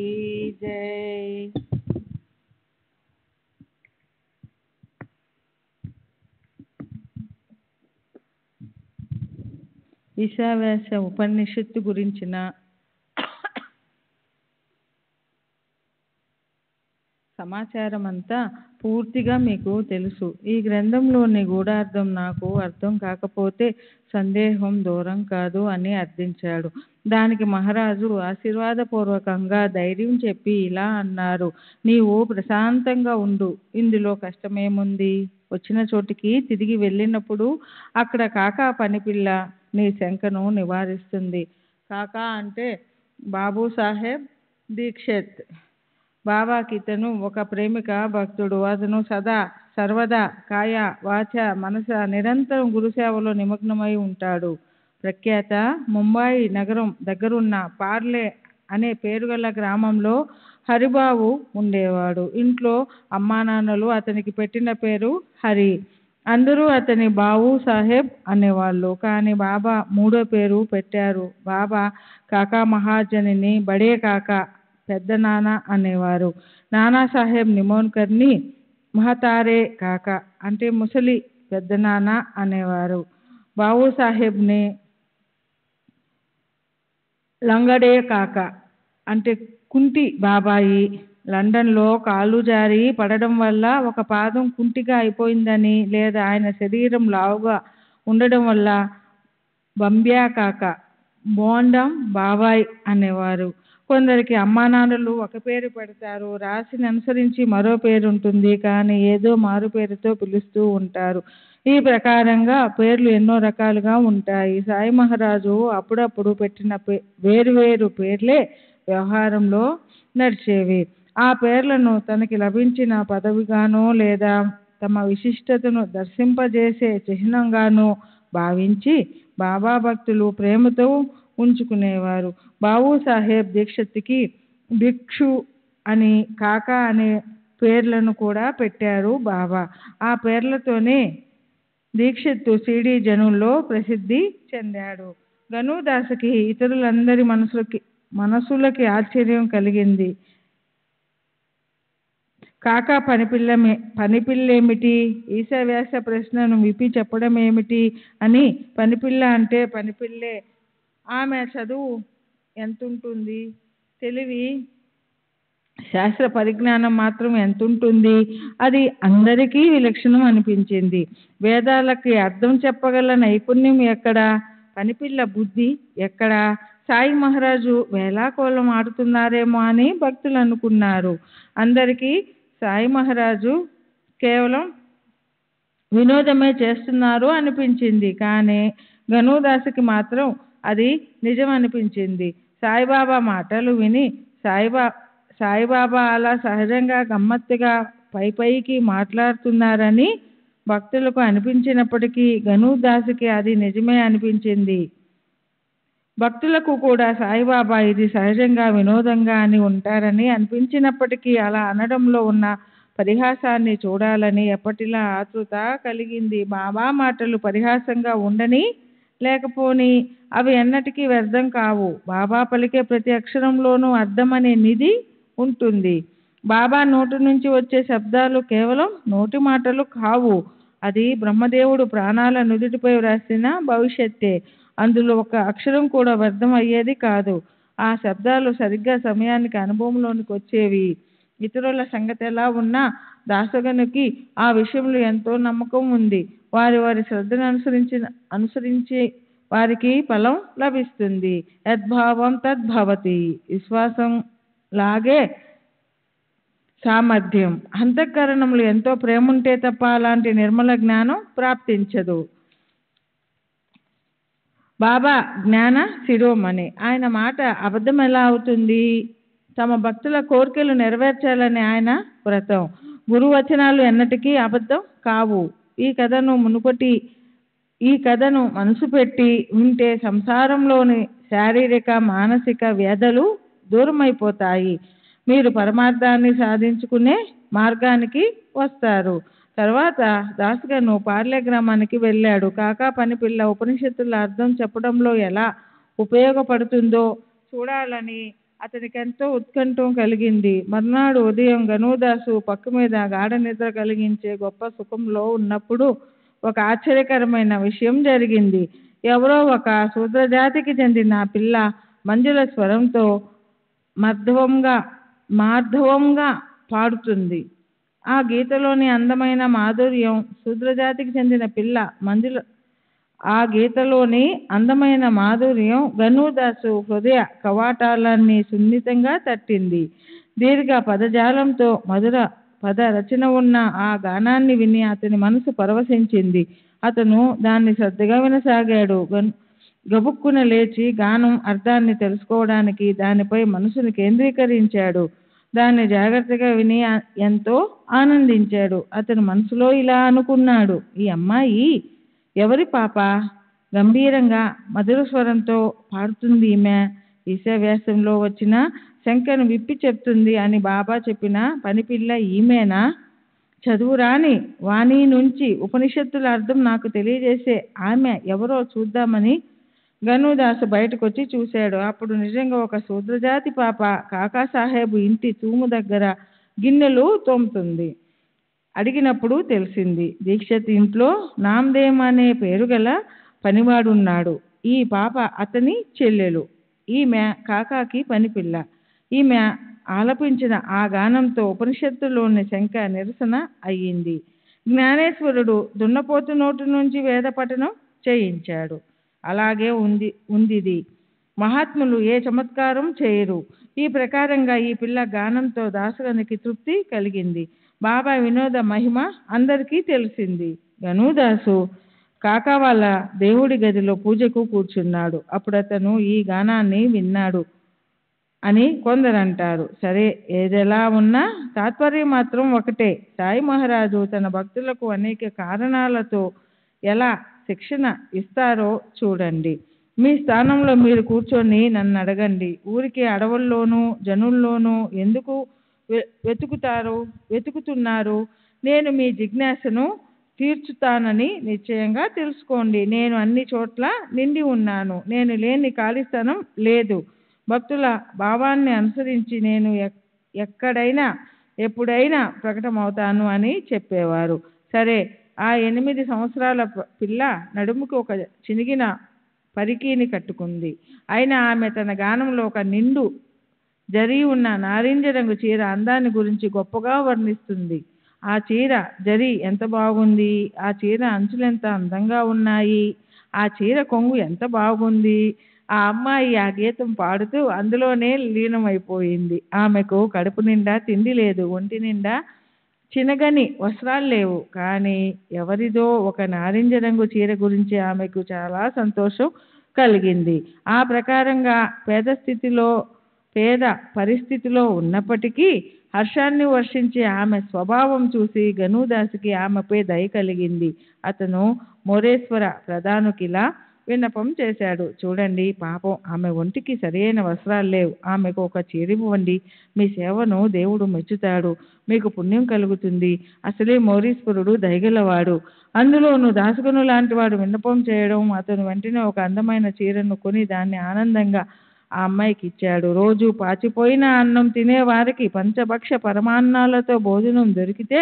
జై. ఈశావాస్య ఉపనిషత్తు గురించిన సమాచారం అంతా పూర్తిగా మీకు తెలుసు. ఈ గ్రంథంలోని గూఢార్థం నాకు అర్థం కాకపోతే సందేహం దూరం కాదు అని అర్థించాడు. దానికి మహారాజు ఆశీర్వాదపూర్వకంగా ధైర్యం చెప్పి ఇలా అన్నారు. నీవు ప్రశాంతంగా ఉండు, ఇందులో కష్టమేముంది? వచ్చిన చోటికి తిరిగి వెళ్ళినప్పుడు అక్కడ కాకా పనిపిల్ల నీ శంకను నివారిస్తుంది. కాకా అంటే బాబూ సాహెబ్ దీక్షిత్. బాబాకి ఇతను ఒక ప్రేమిక భక్తుడు. అతను సర్వదా కాయ వాచ మనస నిరంతరం గురుసేవలో నిమగ్నమై ఉంటాడు. ప్రఖ్యాత ముంబాయి నగరం దగ్గరున్న పార్లే అనే పేరుగల గ్రామంలో హరిబాబు ఉండేవాడు. ఇంట్లో అమ్మానాన్నలు అతనికి పెట్టిన పేరు హరి. అందరూ అతని బాబు సాహెబ్ అనేవాళ్ళు. కానీ బాబా మూడో పేరు పెట్టారు. బాబా కాకా మహాజనిని బడే కాకా, పెద్ద నాన్న అనేవారు. నానాసాహెబ్ నిమోన్కర్ని మహతారే కాకా అంటే ముసలి పెద్ద నాన్న అనేవారు. బాబు సాహెబ్ని లంగడే కాక అంటే కుంటి బాబాయి లండన్లో కాళ్ళు జారి పడడం వల్ల ఒక పాదం కుంటిగా అయిపోయిందని, లేదా ఆయన శరీరం లావుగా ఉండడం వల్ల బంబ్యా కాక బోండం బాబాయ్ అనేవారు. కొందరికి అమ్మా నాన్నలు ఒక పేరు పెడతారు, రాశిని అనుసరించి మరో పేరు ఉంటుంది, కానీ ఏదో మారు పేరుతో పిలుస్తూ ఉంటారు. ఈ ప్రకారంగా పేర్లు ఎన్నో రకాలుగా ఉంటాయి. సాయి మహారాజు అప్పుడప్పుడు పెట్టిన వేరువేరు పేర్లే వ్యవహారంలో నడిచేవి. ఆ పేర్లను తనకి లభించిన పదవిగానో లేదా తమ విశిష్టతను దర్శింపజేసే చిహ్నంగానో భావించి బాబా భక్తులు ప్రేమతో ఉంచుకునేవారు. బాబు సాహెబ్ దీక్షిత్కి భిక్షు అని, కాకా అనే పేర్లను కూడా పెట్టారు బాబా. ఆ పేర్లతోనే దీక్షిత్ సిడి జనుల్లో ప్రసిద్ధి చెందాడు. గనుదాసుకి ఇతరులందరి మనసులకి ఆశ్చర్యం కలిగింది. కాకా పనిపిల్లేమిటి, ఈశావ్యాస ప్రశ్నను విప్పి చెప్పడం ఏమిటి అని. పనిపిల్ల అంటే పనిపిల్లే. ఆమె చదువు ఎంతుంటుంది, తెలివి శాస్త్ర పరిజ్ఞానం మాత్రం ఎంతుంటుంది, అది అందరికీ విలక్షణం అనిపించింది. వేదాలకి అర్థం చెప్పగల నైపుణ్యం ఎక్కడా, పనిపిల్ల బుద్ధి ఎక్కడా. సాయి మహారాజు వేలాకోలం ఆడుతున్నారేమో అని భక్తులు అనుకున్నారు. అందరికీ సాయి మహారాజు కేవలం వినోదమే చేస్తున్నారు అనిపించింది. కానీ గనుదాసుకి మాత్రం అది నిజం అనిపించింది. సాయిబాబా మాటలు విని సాయిబాబా అలా సహజంగా గమ్మత్తుగా పైకి మాట్లాడుతున్నారని భక్తులకు అనిపించినప్పటికీ గనుదాసుకి అది నిజమే అనిపించింది. భక్తులకు కూడా సాయిబాబా ఇది సహజంగా వినోదంగా అని ఉంటారని అనిపించినప్పటికీ అలా అనడంలో ఉన్న పరిహాసాన్ని చూడాలని ఎప్పటిలా ఆతృత కలిగింది. బాబా మాటలు పరిహాసంగా ఉండని లేకపోని అవి ఎన్నటికీ వ్యర్థం కావు. బాబా పలికే ప్రతి అక్షరంలోనూ అర్థం అనే నిధి ఉంటుంది. బాబా నోటి నుంచి వచ్చే శబ్దాలు కేవలం నోటి మాటలు కావు. అది బ్రహ్మదేవుడు ప్రాణాల నుదుటిపై వ్రాసిన భవిష్యత్తే. అందులో ఒక అక్షరం కూడా వ్యర్థం అయ్యేది కాదు. ఆ శబ్దాలు సరిగ్గా సమయానికి అనుభవంలోనికి వచ్చేవి. ఇతరుల సంగతి ఎలా ఉన్నా దాసగనుకి ఆ విషయంలో ఎంతో నమ్మకం ఉంది. వారి శ్రద్ధను అనుసరించి వారికి ఫలం లభిస్తుంది. యద్భావం తద్భవతి. విశ్వాసం లాగే సామర్థ్యం. అంతఃకరణంలో ఎంతో ప్రేమ ఉంటే తప్ప అలాంటి నిర్మల జ్ఞానం ప్రాప్తించదు. బాబా జ్ఞాన శిరోమణి. ఆయన మాట అబద్ధం ఎలా అవుతుంది? తమ భక్తుల కోరికలు నెరవేర్చాలని ఆయన వ్రతం. గురువచనాలు ఎన్నటికీ అబద్ధం కావు. ఈ కథను మనసు పెట్టి ఉంటే సంసారంలోని శారీరక మానసిక వ్యధలు దూరమైపోతాయి. మీరు పరమార్థాన్ని సాధించుకునే మార్గానికి వస్తారు. తర్వాత దాసగను పార్లే గ్రామానికి వెళ్ళాడు. కాకా పనిపిల్ల ఉపనిషత్తుల అర్థం చెప్పడంలో ఎలా ఉపయోగపడుతుందో చూడాలని అతనికెంతో ఉత్కంఠం కలిగింది. మర్నాడు ఉదయం గనుదాసు పక్క మీద గాఢ నిద్ర కలిగించే గొప్ప సుఖంలో ఉన్నప్పుడు ఒక ఆశ్చర్యకరమైన విషయం జరిగింది. ఎవరో ఒక శూద్రజాతికి చెందిన పిల్ల మంజుల స్వరంతో మార్ధవంగా పాడుతుంది. ఆ గీతలోని అందమైన మాధుర్యం శూద్రజాతికి చెందిన పిల్ల మంజుల గనుదాసు హృదయ కవాటాలన్నీ సున్నితంగా తట్టింది. దీర్ఘ పదజాలంతో మధుర పద రచన ఉన్న ఆ గానాన్ని విని అతని మనసు పరవశించింది. అతను దాన్ని శ్రద్ధగా వినసాగాడు. గబుక్కున లేచి గానం అర్థాన్ని తెలుసుకోవడానికి దానిపై మనసును కేంద్రీకరించాడు. దాన్ని జాగ్రత్తగా విని ఎంతో ఆనందించాడు. అతను మనసులో ఇలా అనుకున్నాడు, ఈ అమ్మాయి ఎవరి పాప? గంభీరంగా మధుర స్వరంతో పాడుతుంది ఈమె. ఈశావ్యాసంలో వచ్చిన శంకను విప్పి చెప్తుంది అని బాబా చెప్పిన పనిపిల్ల ఈమెనా? చదువురాని వాణి నుంచి ఉపనిషత్తుల అర్థం నాకు తెలియజేసే ఆమె ఎవరో చూద్దామని గనుదాసు బయటకు వచ్చి చూశాడు. అప్పుడు నిజంగా ఒక శూద్రజాతి పాప కాకాసాహెబ్ ఇంటి తూము దగ్గర గిన్నెలు తోముతుంది. అడిగినప్పుడు తెలిసింది, దీక్షిత్ ఇంట్లో నామ్దేవ్ అనే పేరు గల పనివాడున్నాడు. ఈ పాప అతని చెల్లెలు. ఈమె కాకాకి పనిపిల్ల. ఈమె ఆలపించిన ఆ గానంతో ఉపనిషత్తులోని శంక నిరసన అయ్యింది. జ్ఞానేశ్వరుడు దున్నపోతు నోటి నుంచి వేద పఠనం చేయించాడు. అలాగే ఉందిది. మహాత్ములు ఏ చమత్కారం చేయరు. ఈ ప్రకారంగా ఈ పిల్ల గానంతో దాసగనికి తృప్తి కలిగింది. బాబా వినోద మహిమ అందరికీ తెలిసింది. గనుదాసు కాకా వాళ్ళ దేవుడి గదిలో పూజకు కూర్చున్నాడు. అప్పుడు అతను ఈ గానాన్ని విన్నాడు అని కొందరంటారు. సరే, ఏదెలా ఉన్నా తాత్పర్యం మాత్రం ఒకటే. సాయి మహారాజు తన భక్తులకు అనేక కారణాలతో ఎలా శిక్షణ ఇస్తారో చూడండి. మీ స్థానంలో మీరు కూర్చొని నన్ను అడగండి. ఊరికే అడవుల్లోనూ జనుల్లోనూ ఎందుకు వెతుకుతున్నారు? నేను మీ జిజ్ఞాసను తీర్చుతానని నిశ్చయంగా తెలుసుకోండి. నేను అన్ని చోట్ల నిండి ఉన్నాను. నేను లేని ఖాళీ స్థానం లేదు. భక్తుల భావాన్ని అనుసరించి నేను ఎక్కడైనా ఎప్పుడైనా ప్రకటమవుతాను అని చెప్పేవారు. సరే, ఆ 8 సంవత్సరాల పిల్ల నడుముకి ఒక చినిగిన పరికీని కట్టుకుంది. అయినా ఆమె తన గానంలో ఒక నిండు జరీ ఉన్న నారింజ రంగు చీర అందాన్ని గురించి గొప్పగా వర్ణిస్తుంది. ఆ చీర జరీ ఎంత బాగుంది, ఆ చీర అంచులెంత అందంగా ఉన్నాయి, ఆ చీర కొంగు ఎంత బాగుంది. ఆ అమ్మాయి ఆ గీతం పాడుతూ అందులోనే లీనమైపోయింది. ఆమెకు కడుపు నిండా తిండి లేదు, ఒంటి నిండా చినగని వస్త్రాలు లేవు. కానీ ఎవరిదో ఒక నారింజ రంగు చీర గురించి ఆమెకు చాలా సంతోషం కలిగింది. ఆ ప్రకారంగా పేద పరిస్థితిలో ఉన్నప్పటికీ హర్షాన్ని వర్షించే ఆమె స్వభావం చూసి గనుదాసుకి ఆమెపై దయ కలిగింది. అతను మోరేశ్వర ప్రధానుకిలా విన్నపం చేశాడు. చూడండి, పాపం ఆమె ఒంటికి సరైన వస్త్రాలు లేవు. ఆమెకు ఒక చీరివ్వండి. మీ సేవను దేవుడు మెచ్చుతాడు. మీకు పుణ్యం కలుగుతుంది. అసలే మౌరీశ్వరుడు దయగలవాడు. అందులోనూ దాసగను లాంటి వాడు విన్నపం చేయడం. అతను వెంటనే ఒక అందమైన చీరను కొని దాన్ని ఆనందంగా ఆ అమ్మాయికి ఇచ్చాడు. రోజు పాచిపోయిన అన్నం తినే వారికి పంచభక్ష పరమాన్నాలతో భోజనం దొరికితే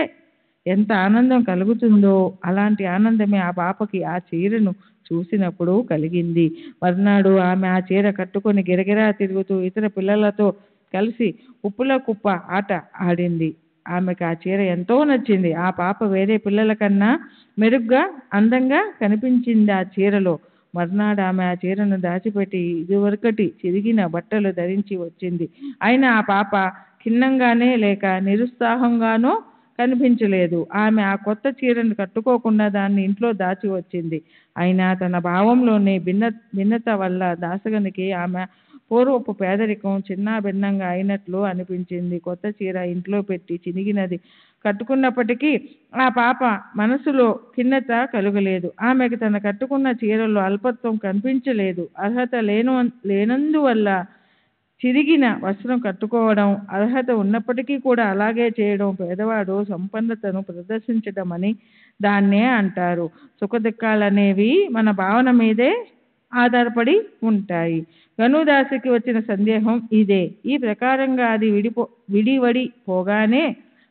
ఎంత ఆనందం కలుగుతుందో అలాంటి ఆనందమే ఆ పాపకి ఆ చీరను చూసినప్పుడు కలిగింది. మర్నాడు ఆమె ఆ చీర కట్టుకొని గిరగిరా తిరుగుతూ ఇతర పిల్లలతో కలిసి ఉప్పుల కుప్ప ఆట ఆడింది. ఆమెకు ఆ చీర ఎంతో నచ్చింది. ఆ పాప వేరే పిల్లల కన్నా మెరుగ్గా అందంగా కనిపించింది ఆ చీరలో. మర్నాడు ఆమె ఆ చీరను దాచిపెట్టి ఇదివరకటి చిరిగిన బట్టలు ధరించి వచ్చింది. అయినా ఆ పాప ఖిన్నంగానే లేక నిరుత్సాహంగానో కనిపించలేదు. ఆమె ఆ కొత్త చీరను కట్టుకోకుండా దాన్ని ఇంట్లో దాచి వచ్చింది. అయినా తన భావంలోని భిన్నత వల్ల దాసగనికి ఆమె పూర్వపు పేదరికం చిన్నాభిన్నంగా అయినట్లు అనిపించింది. కొత్త చీర ఇంట్లో పెట్టి చినిగినది కట్టుకున్నప్పటికీ ఆ పాప మనసులో ఖిన్నత కలుగలేదు. ఆమెకు తన కట్టుకున్న చీరలో అల్పత్వం కనిపించలేదు. అర్హత లేనందువల్ల చిరిగిన వస్త్రం కట్టుకోవడం, అర్హత ఉన్నప్పటికీ కూడా అలాగే చేయడం పేదవాడు సంపన్నతను ప్రదర్శించడం అని దాన్నే అంటారు. సుఖదుఖాలనేవి మన భావన మీదే ఆధారపడి ఉంటాయి. గనుదాసుకి వచ్చిన సందేహం ఇదే. ఈ ప్రకారంగా అది విడివడి పోగానే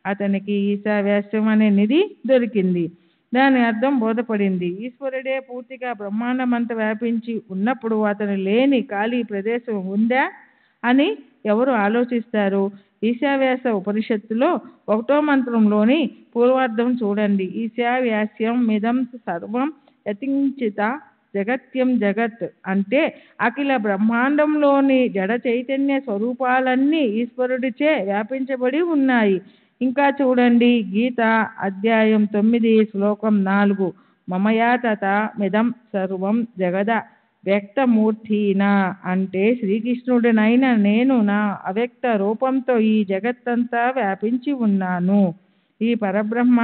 అతనికి ఈశావాస్యం అనే నిధి దొరికింది. దాని అర్థం బోధపడింది. ఈశ్వరుడే పూర్తిగా బ్రహ్మాండమంతా వ్యాపించి ఉన్నప్పుడు అతను లేని ఖాళీ ప్రదేశం ఉందా అని ఎవరు ఆలోచిస్తారు? ఈశావ్యాస ఉపనిషత్తులో 1వ మంత్రంలోని పూర్వార్థం చూడండి. ఈశావ్యాస్యం మిదం సర్వం యతించిత జగత్యం జగత్ అంటే అఖిల బ్రహ్మాండంలోని జడ చైతన్య స్వరూపాలన్నీ ఈశ్వరుడిచే వ్యాపించబడి ఉన్నాయి. ఇంకా చూడండి, గీత అధ్యాయం 9 శ్లోకం 4 మమయా తత మిదం సర్వం జగద వ్యక్తమూర్తినా అంటే శ్రీకృష్ణుడినైన నేను నా అవ్యక్త రూపంతో ఈ జగత్తంతా వ్యాపించి ఉన్నాను. ఈ పరబ్రహ్మ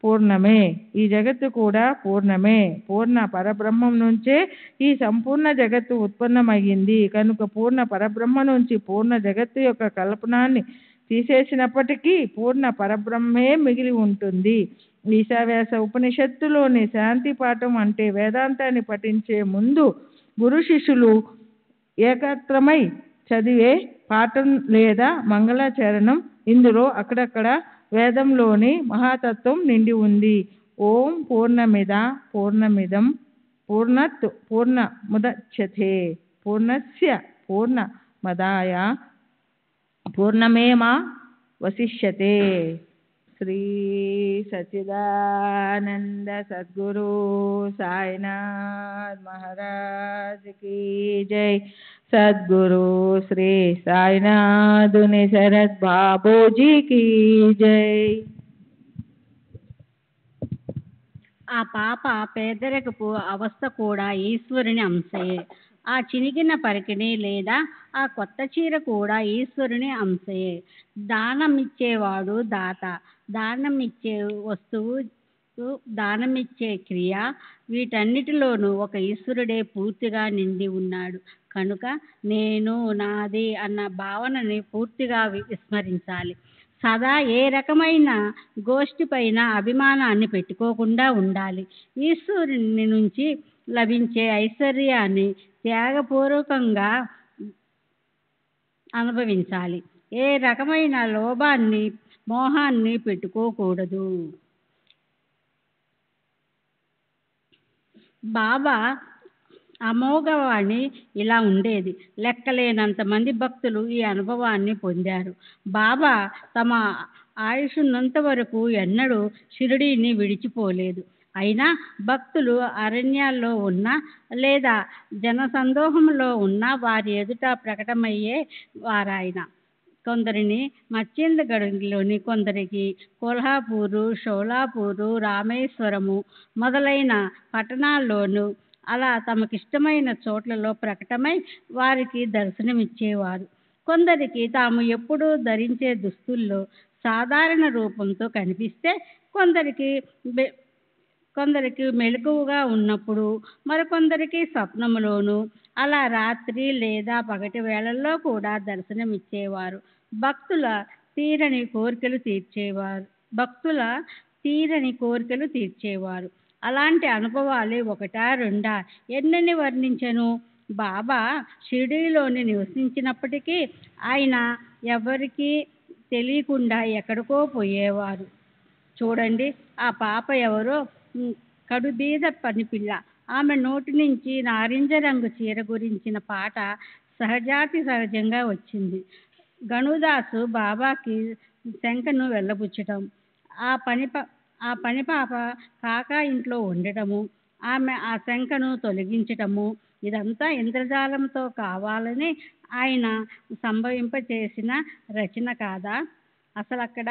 పూర్ణమే, ఈ జగత్తు కూడా పూర్ణమే. పూర్ణ పరబ్రహ్మం నుంచే ఈ సంపూర్ణ జగత్తు ఉత్పన్నమయ్యింది. కనుక పూర్ణ పరబ్రహ్మ నుంచి పూర్ణ జగత్తు యొక్క కల్పనాన్ని తీసేసినప్పటికీ పూర్ణ పరబ్రహ్మే మిగిలి ఉంటుంది. ఈశావ్యాస ఉపనిషత్తులోని శాంతి పాఠం అంటే వేదాంతాన్ని పఠించే ముందు గురు శిష్యులు ఏకత్రమై చదివే పాఠం లేదా మంగళాచరణం. ఇందులో అక్కడక్కడ వేదంలోని మహాతత్వం నిండి ఉంది. ఓం పూర్ణమిద పూర్ణమిదం పూర్ణత్ పూర్ణముదచ్యతే పూర్ణస్య పూర్ణమదాయ పూర్ణమేమ వశిష్యతే. శ్రీ సచ్చిదానంద సద్గురు సాయినాథ్ మహారాజ్ की जय. सद्गुरु श्री साईनाथुनि शरद बाबूजी की जय. ఆ పాప పేదరికపు అవస్థ కూడా ఈశ్వరుని అంశయే. ఆ చినిగిన పరికిణి లేదా ఆ కొత్త చీర కూడా ఈశ్వరుని అంశయే. దానమిచ్చేవాడు దాత, దానమిచ్చే వస్తువు, దానమిచ్చే క్రియ, వీటన్నిటిలోనూ ఒక ఈశ్వరుడే పూర్తిగా నిండి ఉన్నాడు. కనుక నేను నాది అన్న భావనని పూర్తిగా విస్మరించాలి. సదా ఏ రకమైన గోష్ఠి పైన అభిమానాన్ని పెట్టుకోకుండా ఉండాలి. ఈశ్వరుని నుంచి లభించే ఐశ్వర్యాన్ని త్యాగపూర్వకంగా అనుభవించాలి. ఏ రకమైన లోభాన్ని మోహాన్ని పెట్టుకోకూడదు. బాబా అమోఘవాణి ఇలా ఉండేది. లెక్కలేనంత మంది భక్తులు ఈ అనుభవాన్ని పొందారు. బాబా తమ ఆయుషున్నంత వరకు ఎన్నడూ షిరిడీని విడిచిపోలేదు. అయినా భక్తులు అరణ్యాల్లో ఉన్నా లేదా జనసందోహంలో ఉన్నా వారి ఎదుట ప్రకటమయ్యే వారాయన. కొందరిని మచ్చిందగఢ్లోని, కొందరికి కొల్హాపూరు, షోలాపూరు, రామేశ్వరము మొదలైన పట్టణాల్లోనూ అలా తమకిష్టమైన చోట్లలో ప్రకటమై వారికి దర్శనమిచ్చేవారు. కొందరికి తాము ఎప్పుడూ ధరించే దుస్తుల్లో సాధారణ రూపంతో కనిపిస్తే, కొందరికి మెలకువగా ఉన్నప్పుడు, మరికొందరికి స్వప్నములోను, అలా రాత్రి లేదా పగటి వేళల్లో కూడా దర్శనమిచ్చేవారు. భక్తుల తీరని కోరికలు తీర్చేవారు. అలాంటి అనుభవాలు ఒకటా రెండా, ఎన్నెన్ని వర్ణించెను. బాబా షిరిడీలోని నివసించినప్పటికీ ఆయన ఎవరికీ తెలియకుండా ఎక్కడికో పోయేవారు. చూడండి, ఆ పాప ఎవరో కడుబీద పనిపిల్ల. ఆమె నోటి నుంచి నారింజ రంగు చీర గురించిన పాట సహజంగా వచ్చింది. గణుదాసు బాబాకి శంఖను వెళ్ళబుచ్చటం, ఆ పని పాప కాకా ఇంట్లో ఉండటము, ఆమె ఆ శంఖను తొలగించటము, ఇదంతా ఇంద్రజాలంతో కావాలని ఆయన సంభవింపచేసిన రచన కాదా? అసలు అక్కడ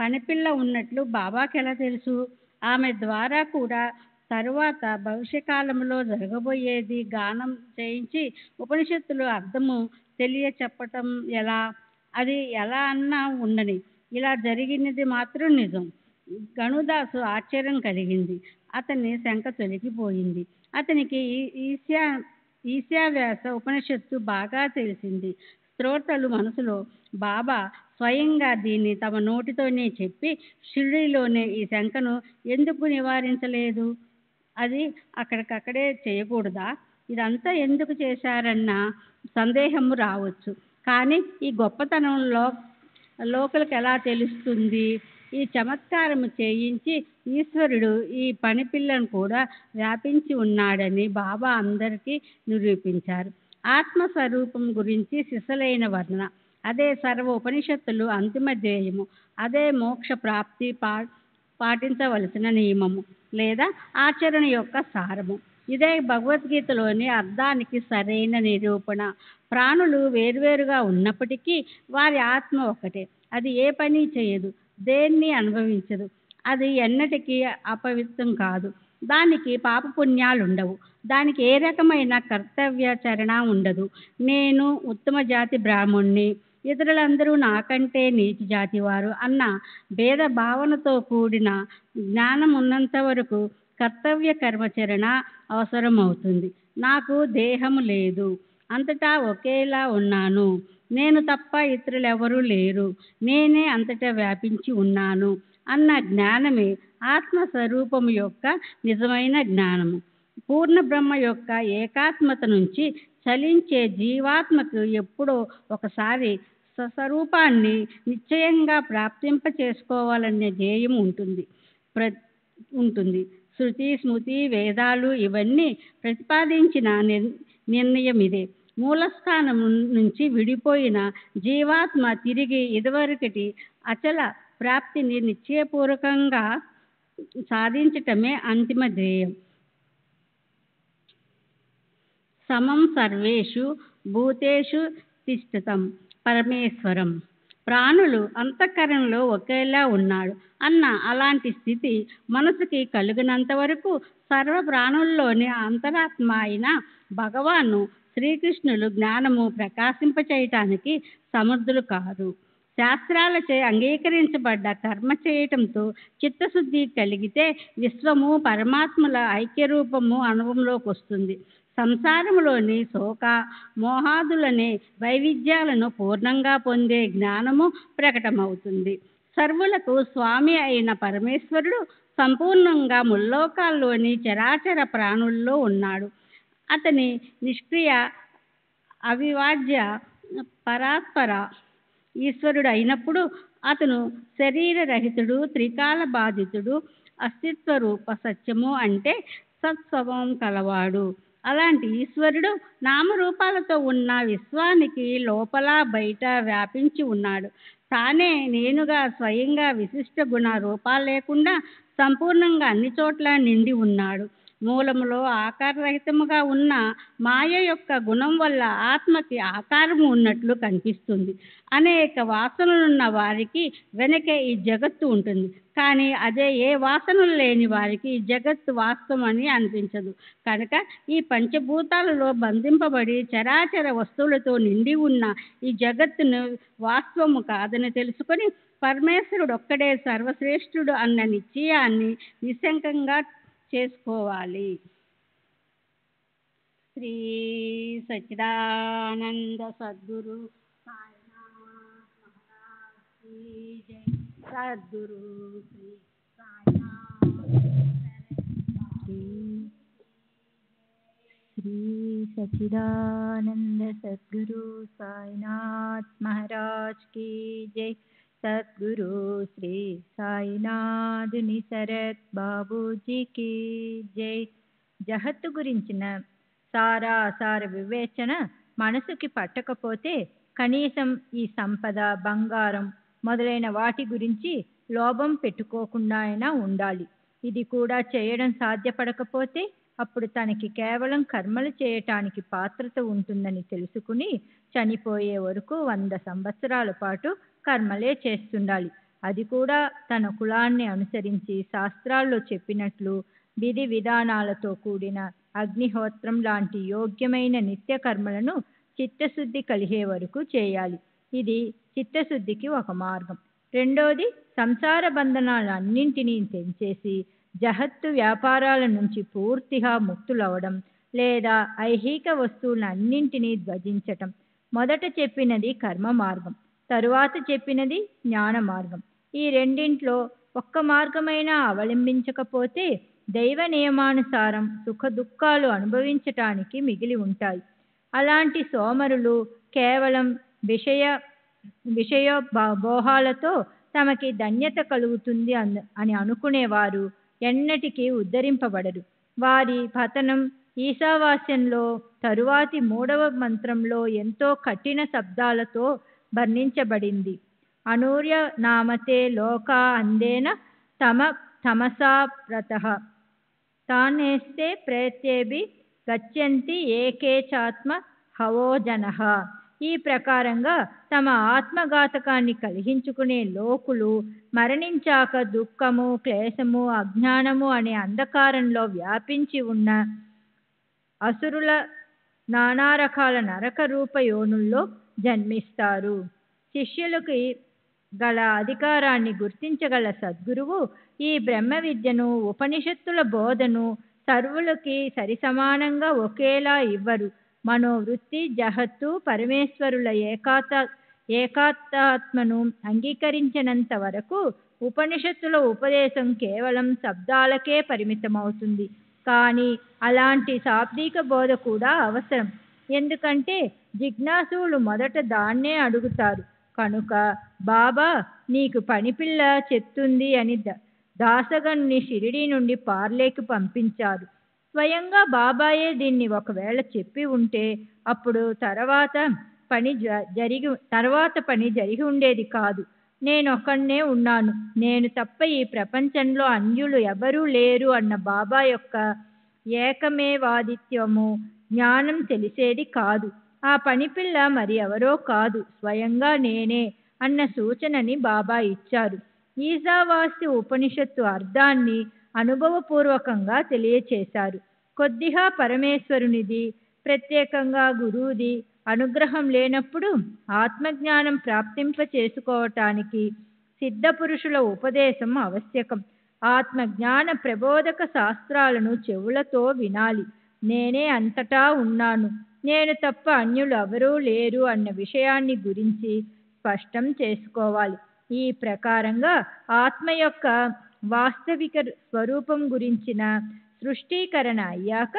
పనిపిల్ల ఉన్నట్లు బాబాకి ఎలా తెలుసు? ఆమె ద్వారా కూడా తరువాత భవిష్యకాలంలో జరగబోయేది గానం చేయించి ఉపనిషత్తులు అర్థము తెలియచెప్పటం ఎలా? అది ఎలా అన్నా ఉండని, ఇలా జరిగినది మాత్రం నిజం. గణుదాసు ఆశ్చర్యం కలిగింది. అతని శంక తొలగిపోయింది. అతనికి ఈశావ్యాస ఉపనిషత్తు బాగా తెలిసింది. శ్రోతలు మనసులో బాబా స్వయంగా దీన్ని తమ నోటితోనే చెప్పి షిరిడీలోనే ఈ శంకను ఎందుకు నివారించలేదు? అది అక్కడికక్కడే చేయకూడదా? ఇదంతా ఎందుకు చేశారన్న సందేహము రావచ్చు. కానీ ఈ గొప్పతనంలో లోకలకు ఎలా తెలుస్తుంది? ఈ చమత్కారము చేయించి ఈశ్వరుడు ఈ పనిపిల్లను కూడా వ్యాపించి ఉన్నాడని బాబా అందరికీ నిరూపించారు. ఆత్మస్వరూపం గురించి సిసలైన వర్ణన, అదే సర్వ ఉపనిషత్తులు అంతిమ ధ్యేయము, అదే మోక్ష ప్రాప్తి పాటించవలసిన నియమము లేదా ఆచరణ యొక్క సారము. ఇదే భగవద్గీతలోని అర్థానికి సరైన నిరూపణ. ప్రాణులు వేర్వేరుగా ఉన్నప్పటికీ వారి ఆత్మ ఒకటే. అది ఏ పని చేయదు, దేన్ని అనుభవించదు. అది ఎన్నటికీ అపవిత్రం కాదు. దానికి పాపపుణ్యాలుండవు. దానికి ఏ రకమైన కర్తవ్యాచరణ ఉండదు. నేను ఉత్తమ జాతి బ్రాహ్మణ్ణి, ఇతరులందరూ నాకంటే నీచి జాతివారు అన్న భేద భావనతో కూడిన జ్ఞానం ఉన్నంత వరకు కర్తవ్య కర్మచరణ అవసరమవుతుంది. నాకు దేహము లేదు, అంతటా ఒకేలా ఉన్నాను, నేను తప్ప ఇతరులెవరూ లేరు, నేనే అంతటా వ్యాపించి ఉన్నాను అన్న జ్ఞానమే ఆత్మస్వరూపము యొక్క నిజమైన జ్ఞానము. పూర్ణ బ్రహ్మ యొక్క ఏకాత్మత నుంచి చలించే జీవాత్మకు ఎప్పుడో ఒకసారి స్వస్వరూపాన్ని నిశ్చయంగా ప్రాప్తింప చేసుకోవాలనే ధ్యేయం ఉంటుంది. శృతి, స్మృతి, వేదాలు ఇవన్నీ ప్రతిపాదించిన నిర్ణయం ఇదే. మూలస్థానం నుంచి విడిపోయిన జీవాత్మ తిరిగి ఇదివరకటి అచల ప్రాప్తిని నిశ్చయపూర్వకంగా సాధించటమే అంతిమ ధ్యేయం. సమం సర్వేషు భూతేషు తిష్టతం పరమేశ్వరం. ప్రాణులు అంతఃకరణలో ఒకేలా ఉన్నాడు అన్న అలాంటి స్థితి మనసుకి కలిగినంత వరకు సర్వ ప్రాణుల్లోని అంతరాత్మ అయిన భగవాను శ్రీకృష్ణులు జ్ఞానము ప్రకాశింపచేయటానికి సమర్థులు కారు. శాస్త్రాలచే అంగీకరించబడ్డ కర్మ చేయటంతో చిత్తశుద్ధి కలిగితే విశ్వము పరమాత్మల ఐక్యరూపము అనుభవంలోకి వస్తుంది. సంసారములోని శోక మోహాదులనే వైవిధ్యాలను పూర్ణంగా పొందే జ్ఞానము ప్రకటమవుతుంది. సర్వులకు స్వామి అయిన పరమేశ్వరుడు సంపూర్ణంగా ముల్లోకాల్లోని చరాచర ప్రాణుల్లో ఉన్నాడు. అతని నిష్క్రియ అవివాజ్య పరాత్పర ఈశ్వరుడు అయినప్పుడు అతను శరీరరహితుడు, త్రికాల బాధితుడు, అస్తిత్వ రూప సత్యము అంటే సత్స్వభావం కలవాడు. అలాంటి ఈశ్వరుడు నామరూపాలతో ఉన్న విశ్వానికి లోపల బయట వ్యాపించి ఉన్నాడు. తానే నేనుగా స్వయంగా విశిష్ట గుణ రూపాలు లేకుండా సంపూర్ణంగా అన్ని చోట్ల నిండి ఉన్నాడు. మూలములో ఆకారరహితముగా ఉన్న మాయ యొక్క గుణం వల్ల ఆత్మకి ఆకారము ఉన్నట్లు కనిపిస్తుంది. అనేక వాసనలున్న వారికి వెనకే ఈ జగత్తు ఉంటుంది. కానీ అదే ఏ వాసనలు లేని వారికి ఈ జగత్తు వాస్తవం అని అనిపించదు. కనుక ఈ పంచభూతాలలో బంధింపబడి చరాచర వస్తువులతో నిండి ఉన్న ఈ జగత్తును వాస్తవము కాదని తెలుసుకొని పరమేశ్వరుడు ఒక్కడే సర్వశ్రేష్ఠుడు అన్న నిశ్చయాన్ని నిశంకంగా చేసుకోవాలి. శ్రీ సచ్చిదానంద సద్గురు సాయినాథ్ మహారాజ్ కీ జై. సద్గురు శ్రీ శ్రీ సచ్చిదానంద సద్గురు సాయినాథ్ మహారాజ్ కీ జై. సద్గురు శ్రీ సాయినాథుని శరత్ బాబూజీకి జై. జహత్తు గురించిన సారాసార వివేచన మనసుకి పట్టకపోతే కనీసం ఈ సంపద, బంగారం మొదలైన వాటి గురించి లోభం పెట్టుకోకుండా అయినా ఉండాలి. ఇది కూడా చేయడం సాధ్యపడకపోతే అప్పుడు తనకి కేవలం కర్మలు చేయటానికి పాత్రత ఉంటుందని తెలుసుకుని చనిపోయే వరకు 100 సంవత్సరాల పాటు కర్మలే చేస్తుండాలి. అది కూడా తన కులాన్ని అనుసరించి శాస్త్రాల్లో చెప్పినట్లు విధి విధానాలతో కూడిన అగ్నిహోత్రం లాంటి యోగ్యమైన నిత్య కర్మలను చిత్తశుద్ధి కలిగే వరకు చేయాలి. ఇది చిత్తశుద్ధికి ఒక మార్గం. రెండోది, సంసార బంధనాలన్నింటినీ తెంచేసి జహత్తు వ్యాపారాల నుంచి పూర్తిగా ముక్తులవడం లేదా ఐహిక వస్తువులన్నింటినీ త్యజించటం. మొదట చెప్పినది కర్మ మార్గం, తరువాత చెప్పినది జ్ఞాన మార్గం. ఈ రెండింట్లో ఒక్క మార్గమైనా అవలంబించకపోతే దైవ నియమానుసారం సుఖ దుఃఖాలు అనుభవించటానికి మిగిలి ఉంటాయి. అలాంటి సోమరులు కేవలం విషయోభోహాలతో తమకి ధన్యత కలుగుతుంది అని అనుకునేవారు ఎన్నటికీ ఉద్ధరింపబడరు. వారి పతనం ఈశావాస్యంలో తరువాతి 3వ మంత్రంలో ఎంతో కఠిన శబ్దాలతో వర్ణించబడింది. అనూర్య నామతే లోకా అందేన తమసా వ్రతః తానేస్తే ప్రేత్యేభి గచ్చంతి ఏకేచాత్మ హవోజనః. ఈ ప్రకారంగా తమ ఆత్మఘాతకాన్ని కలిగించుకునే లోకులు మరణించాక దుఃఖము, క్లేశము, అజ్ఞానము అనే అంధకారంలో వ్యాపించి ఉన్న అసురుల నానా రకాల నరక రూప యోనుల్లో జన్మిస్తారు. శిష్యులకి గల అధికారాన్ని గుర్తించగల సద్గురువు ఈ బ్రహ్మ విద్యను, ఉపనిషత్తుల బోధను సర్వులకి సరిసమానంగా ఒకేలా ఇవ్వరు. మనోవృత్తి, జహత్తు, పరమేశ్వరుల ఏకాత్మను అంగీకరించినంత వరకు ఉపనిషత్తుల ఉపదేశం కేవలం శబ్దాలకే పరిమితమవుతుంది. కానీ అలాంటి శాబ్దిక బోధ కూడా అవసరం. ఎందుకంటే జిజ్ఞాసువులు మొదట దాన్నే అడుగుతారు. కనుక బాబా నీకు పనిపిల్ల చెప్తుంది అని దాసగన్ని షిరిడీ నుండి పార్లేకి పంపించారు. స్వయంగా బాబాయే దీన్ని ఒకవేళ చెప్పి ఉంటే అప్పుడు తర్వాత పని జరిగి ఉండేది కాదు. నేనొక్కడే ఉన్నాను, నేను తప్ప ఈ ప్రపంచంలో అన్యులు ఎవరూ లేరు అన్న బాబా యొక్క ఏకమేవాదిత్యము జ్ఞానం తెలిసేది కాదు. ఆ పనిపిల్ల మరి ఎవరో కాదు, స్వయంగా నేనే అన్న సూచనని బాబా ఇచ్చారు. ఈశావాస్య ఉపనిషత్తు అర్థాన్ని అనుభవపూర్వకంగా తెలియచేశారు. కొద్దిగా పరమేశ్వరునిది, ప్రత్యేకంగా గురువుది అనుగ్రహం లేనప్పుడు ఆత్మజ్ఞానం ప్రాప్తింప చేసుకోవటానికి సిద్ధపురుషుల ఉపదేశం ఆవశ్యకం. ఆత్మజ్ఞాన ప్రబోధక శాస్త్రాలను చెవులతో వినాలి. నేనే అంతటా ఉన్నాను, నేను తప్ప అన్యులు ఎవరూ లేరు అన్న విషయాన్ని గురించి స్పష్టం చేసుకోవాలి. ఈ ప్రకారంగా ఆత్మ యొక్క వాస్తవిక స్వరూపం గురించిన సృష్టీకరణ అయ్యాక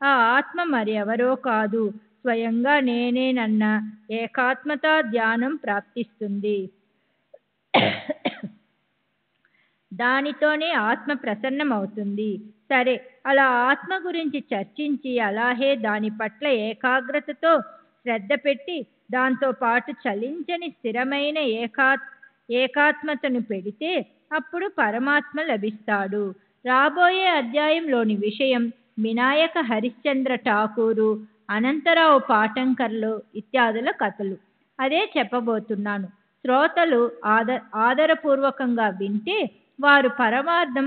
ఆ ఆత్మ మరి ఎవరో కాదు, స్వయంగా నేనేనన్న ఏకాత్మతా ధ్యానం ప్రాప్తిస్తుంది. దానితోనే ఆత్మ ప్రసన్నమవుతుంది. సరే, అలా ఆత్మ గురించి చర్చించి అలాగే దాని పట్ల ఏకాగ్రతతో శ్రద్ధ పెట్టి దాంతో పాటు చలించని స్థిరమైన ఏకాత్మతను పెడితే అప్పుడు పరమాత్మ లభిస్తాడు. రాబోయే అధ్యాయంలోని విషయం వినాయక హరిశ్చంద్ర ఠాకూరు, అనంతరావు పాటంకర్లు ఇత్యాదుల కథలు. అదే చెప్పబోతున్నాను. శ్రోతలు ఆదరపూర్వకంగా వింటే వారు పరమార్థం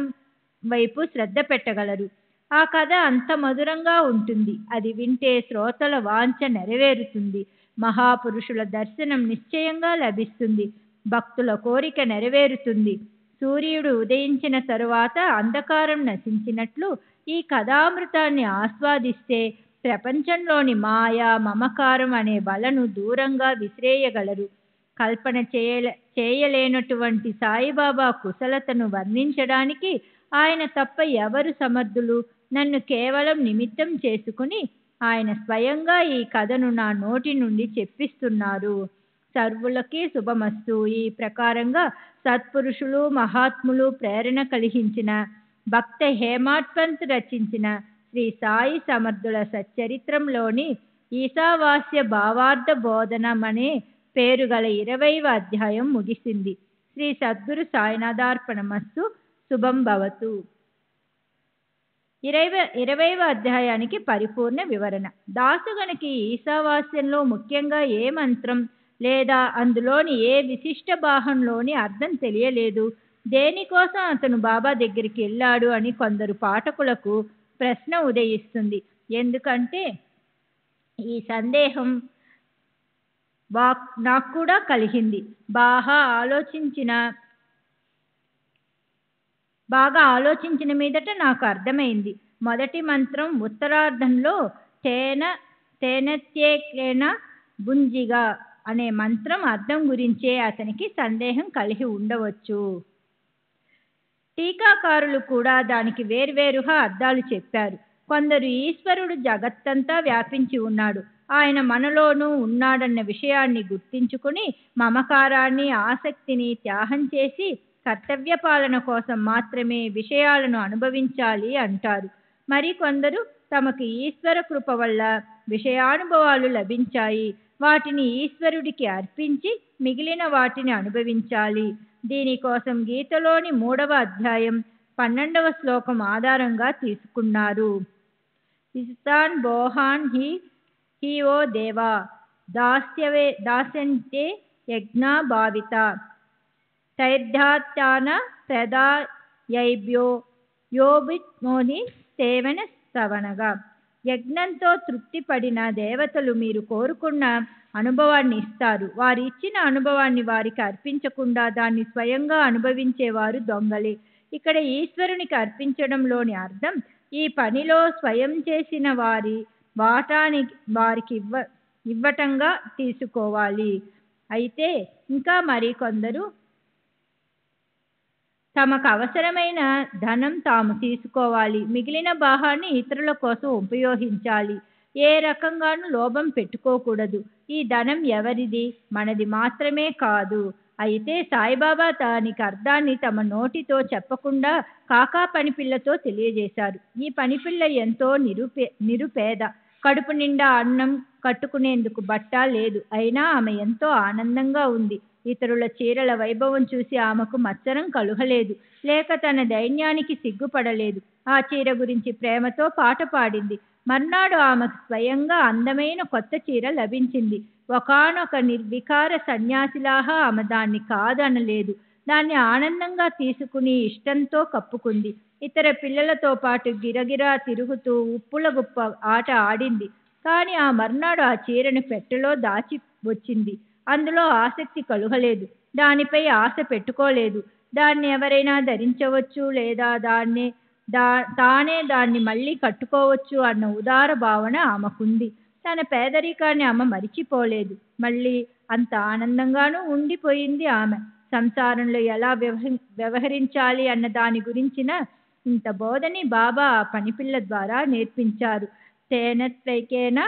వైపు శ్రద్ధ పెట్టగలరు. ఆ కథ అంత మధురంగా ఉంటుంది. అది వింటే శ్రోతల వాంఛ నెరవేరుతుంది. మహాపురుషుల దర్శనం నిశ్చయంగా లభిస్తుంది. భక్తుల కోరిక నెరవేరుతుంది. సూర్యుడు ఉదయించిన తరువాత అంధకారం నశించినట్లు ఈ కథామృతాన్ని ఆస్వాదిస్తే ప్రపంచంలోని మాయా మమకారం అనే వలను దూరంగా విసిరేయగలరు. కల్పన చేయలేనటువంటి సాయిబాబా కుశలతను వర్ణించడానికి ఆయన తప్ప ఎవరు సమర్థులు? నన్ను కేవలం నిమిత్తం చేసుకుని ఆయన స్వయంగా ఈ కథను నా నోటి నుండి చెప్పిస్తున్నారు. సర్వులకి శుభమస్తు. ఈ ప్రకారంగా సత్పురుషులు మహాత్ములు ప్రేరణ కలిగించిన భక్త హేమాడ్పంత్ రచించిన శ్రీ సాయి సమర్థుల సచ్చరిత్రంలోని ఈశావాస్య భావార్థ బోధనం అనే పేరు గల 20వ అధ్యాయం ముగిసింది. శ్రీ సద్గురు సాయినాథార్పణమస్తు. శుభం భవతు. 20వ అధ్యాయానికి పరిపూర్ణ వివరణ. దాసుగణకి ఈశావాస్యంలో ముఖ్యంగా ఏ మంత్రం లేదా అందులోని ఏ విశిష్ట భాగంలోని అర్థం తెలియలేదు. దేనికోసం అతను బాబా దగ్గరికి వెళ్ళాడు అని కొందరు పాఠకులకు ప్రశ్న ఉదయిస్తుంది. ఎందుకంటే ఈ సందేహం నాకు కూడా కలిగింది. బాగా ఆలోచించిన మీదట నాకు అర్థమైంది. మొదటి మంత్రం ఉత్తరార్ధంలో తేనత్యేకేన బుంజిగా అనే మంత్రం అర్థం గురించే అతనికి సందేహం కలిగి ఉండవచ్చు. టీకాకారులు కూడా దానికి వేర్వేరుగా అర్థాలు చెప్పారు. కొందరు ఈశ్వరుడు జగత్తంతా వ్యాపించి ఉన్నాడు, ఆయన మనలోనూ ఉన్నాడన్న విషయాన్ని గుర్తించుకుని మమకారాన్ని ఆసక్తిని త్యాగం చేసి కర్తవ్య పాలన కోసం మాత్రమే విషయాలను అనుభవించాలి అంటారు. మరికొందరు తమకు ఈశ్వర కృప వల్ల విషయానుభవాలు లభించాయి, వాటిని ఈశ్వరుడికి అర్పించి మిగిలిన వాటిని అనుభవించాలి. దీనికోసం గీతలోని 3వ అధ్యాయం 12వ శ్లోకం ఆధారంగా తీసుకున్నారు. ఇస్తాన్ బోహాన్ హి ఓ దేవా దాస్యంతే యజ్ఞా భావిత తైర్ధ్యాత్యాన ప్రదాయైభ్యో యోభిమోని సేవన శ్రవణగా. యజ్ఞంతో తృప్తి పడిన దేవతలు మీరు కోరుకున్న అనుభవాన్ని ఇస్తారు. వారు ఇచ్చిన అనుభవాన్ని వారికి అర్పించకుండా దాన్ని స్వయంగా అనుభవించేవారు దొంగలే. ఇక్కడ ఈశ్వరునికి అర్పించడంలోని అర్థం ఈ పనిలో స్వయం చేసిన వారి వాటాని వారికి ఇవ్వటంగా తీసుకోవాలి. అయితే ఇంకా మరికొందరు తమకు అవసరమైన ధనం తాము తీసుకోవాలి, మిగిలిన భాగాన్ని ఇతరుల కోసం ఉపయోగించాలి. ఏ రకంగానూ లోభం పెట్టుకోకూడదు. ఈ ధనం ఎవరిది? మనది మాత్రమే కాదు, అయితే సాయిబాబా దానికి అర్థాన్ని తమ నోటితో చెప్పకుండా కాకా పనిపిల్లతో తెలియజేశారు. ఈ పనిపిల్ల ఎంతో నిరుపేద, కడుపు నిండా అన్నం, కట్టుకునేందుకు బట్ట లేదు. అయినా ఆమె ఎంతో ఆనందంగా ఉంది. ఇతరుల చీరల వైభవం చూసి ఆమెకు మత్సరం కలుగలేదు, లేక తన దైన్యానికి సిగ్గుపడలేదు. ఆ చీర గురించి ప్రేమతో పాట పాడింది. మర్నాడు ఆమెకు స్వయంగా అందమైన కొత్త చీర లభించింది. ఒకానొక నిర్వికార సన్యాసిలాగా ఆమె దాన్ని కాదనలేదు. దాన్ని ఆనందంగా తీసుకుని ఇష్టంతో కప్పుకుంది. ఇతర పిల్లలతో పాటు గిరగిరా తిరుగుతూ ఉప్పుల గుప్ప ఆట ఆడింది. కానీ ఆ మర్నాడు ఆ చీరను పెట్టెలో దాచి వచ్చింది. అందులో ఆసక్తి కలుగలేదు, దానిపై ఆశ పెట్టుకోలేదు. దాన్ని ఎవరైనా ధరించవచ్చు, లేదా తానే దాన్ని మళ్ళీ కట్టుకోవచ్చు అన్న ఉదార భావన ఆమెకుంది. తన పేదరికాన్ని ఆమె మరిచిపోలేదు. మళ్ళీ అంత ఆనందంగానూ ఉండిపోయింది. ఆమె సంసారంలో ఎలా వ్యవహరించాలి అన్న దాని గురించిన ఇంత బోధని బాబా ఆ పనిపిల్ల ద్వారా నేర్పించారు. తేనెత్వైకేన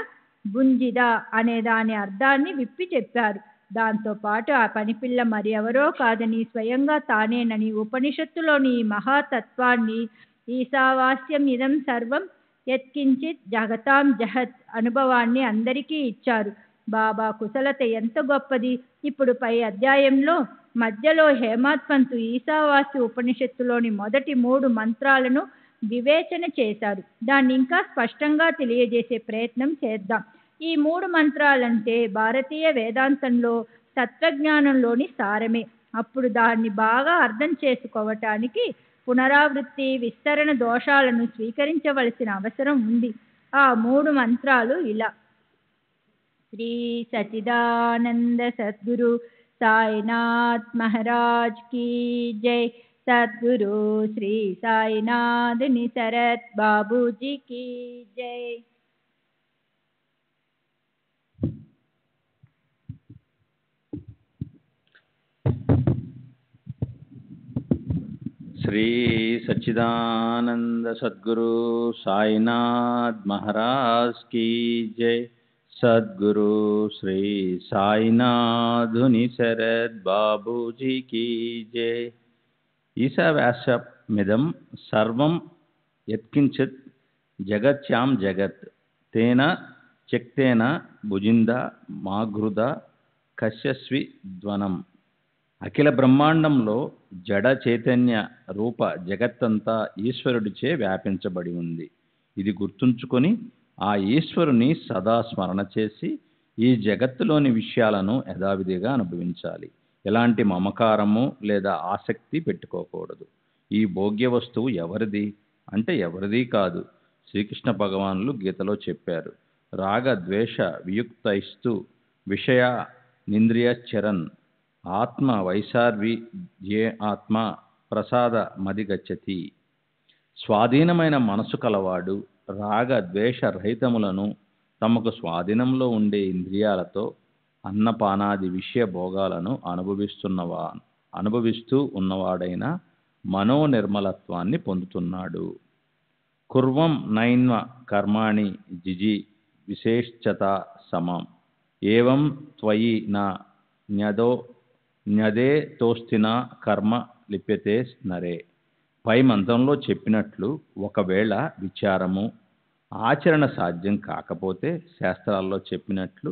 బుంజిదా అనే దాని అర్థాన్ని విప్పి చెప్పారు. దాంతోపాటు ఆ పనిపిల్ల మరి ఎవరో కాదని, స్వయంగా తానేనని, ఉపనిషత్తులోని ఈ మహాతత్వాన్ని, ఈశావాస్యం ఇదం సర్వం యత్కించిత్ జగతాం జహత్ అనుభవాన్ని అందరికీ ఇచ్చారు. బాబా కుశలత ఎంత గొప్పది! ఇప్పుడు పై అధ్యాయంలో మధ్యలో హేమాడ్ పంత్ ఈశావాస్య ఉపనిషత్తులోని మొదటి 3 మంత్రాలను వివేచన చేశారు. దాన్ని ఇంకా స్పష్టంగా తెలియజేసే ప్రయత్నం చేద్దాం. ఈ 3 మంత్రాలంటే భారతీయ వేదాంతంలో తత్వజ్ఞానంలోని సారమే. అప్పుడు దాన్ని బాగా అర్థం చేసుకోవటానికి పునరావృత్తి, విస్తరణ దోషాలను స్వీకరించవలసిన అవసరం ఉంది. ఆ 3 మంత్రాలు ఇలా: శ్రీ సచిదానంద సద్గురు సాయినాథ్ మహారాజ్ కీ జై. సద్గురు శ్రీ సాయినాథ్ నిసరత్ బాబూజీ కీ జై. శ్రీ సచ్చిదానంద సద్గురు సాయినాథ్ మహారాజ్ కీ జై. సద్గురు శ్రీ సాయినాథుని శరద్ బాబూజీ కీ జై. ఈశావాస్యమిదం సర్వం యత్కించిత్ జగత్యాం జగత్ తేన త్యక్తేన భుజింద మాఘృద కశ్యస్వి ధ్వనం. అఖిల బ్రహ్మాండంలో జడ చైతన్య రూప జగత్తంతా ఈశ్వరుడిచే వ్యాపించబడి ఉంది. ఇది గుర్తుంచుకొని ఆ ఈశ్వరుని సదా స్మరణ చేసి ఈ జగత్తులోని విషయాలను యథావిధిగా అనుభవించాలి. ఎలాంటి మమకారము లేదా ఆసక్తి పెట్టుకోకూడదు. ఈ భోగ్య వస్తువు ఎవరిది అంటే ఎవరిది కాదు. శ్రీకృష్ణ భగవానులు గీతలో చెప్పారు, రాగ ద్వేష వియుక్తైస్తు విషయ నింద్రియ చరన్ ఆత్మ వైశార్వి ఏ ఆత్మ ప్రసాద మదిగచ్చతి. స్వాధీనమైన మనసు కలవాడు రాగ ద్వేష రహితములను తమకు స్వాధీనంలో ఉండే ఇంద్రియాలతో అన్నపానాది విషయ భోగాలను అనుభవిస్తూ ఉన్నవాడైన మనోనిర్మలత్వాన్ని పొందుతున్నాడు. కుర్వం నైన్వ కర్మాణి జిజి విశేషత సమం ఏవం త్వయి నా న్యదే తోస్తిన కర్మ లిప్యతే నరే. పై మంత్రంలో చెప్పినట్లు ఒకవేళ విచారము ఆచరణ సాధ్యం కాకపోతే శాస్త్రాల్లో చెప్పినట్లు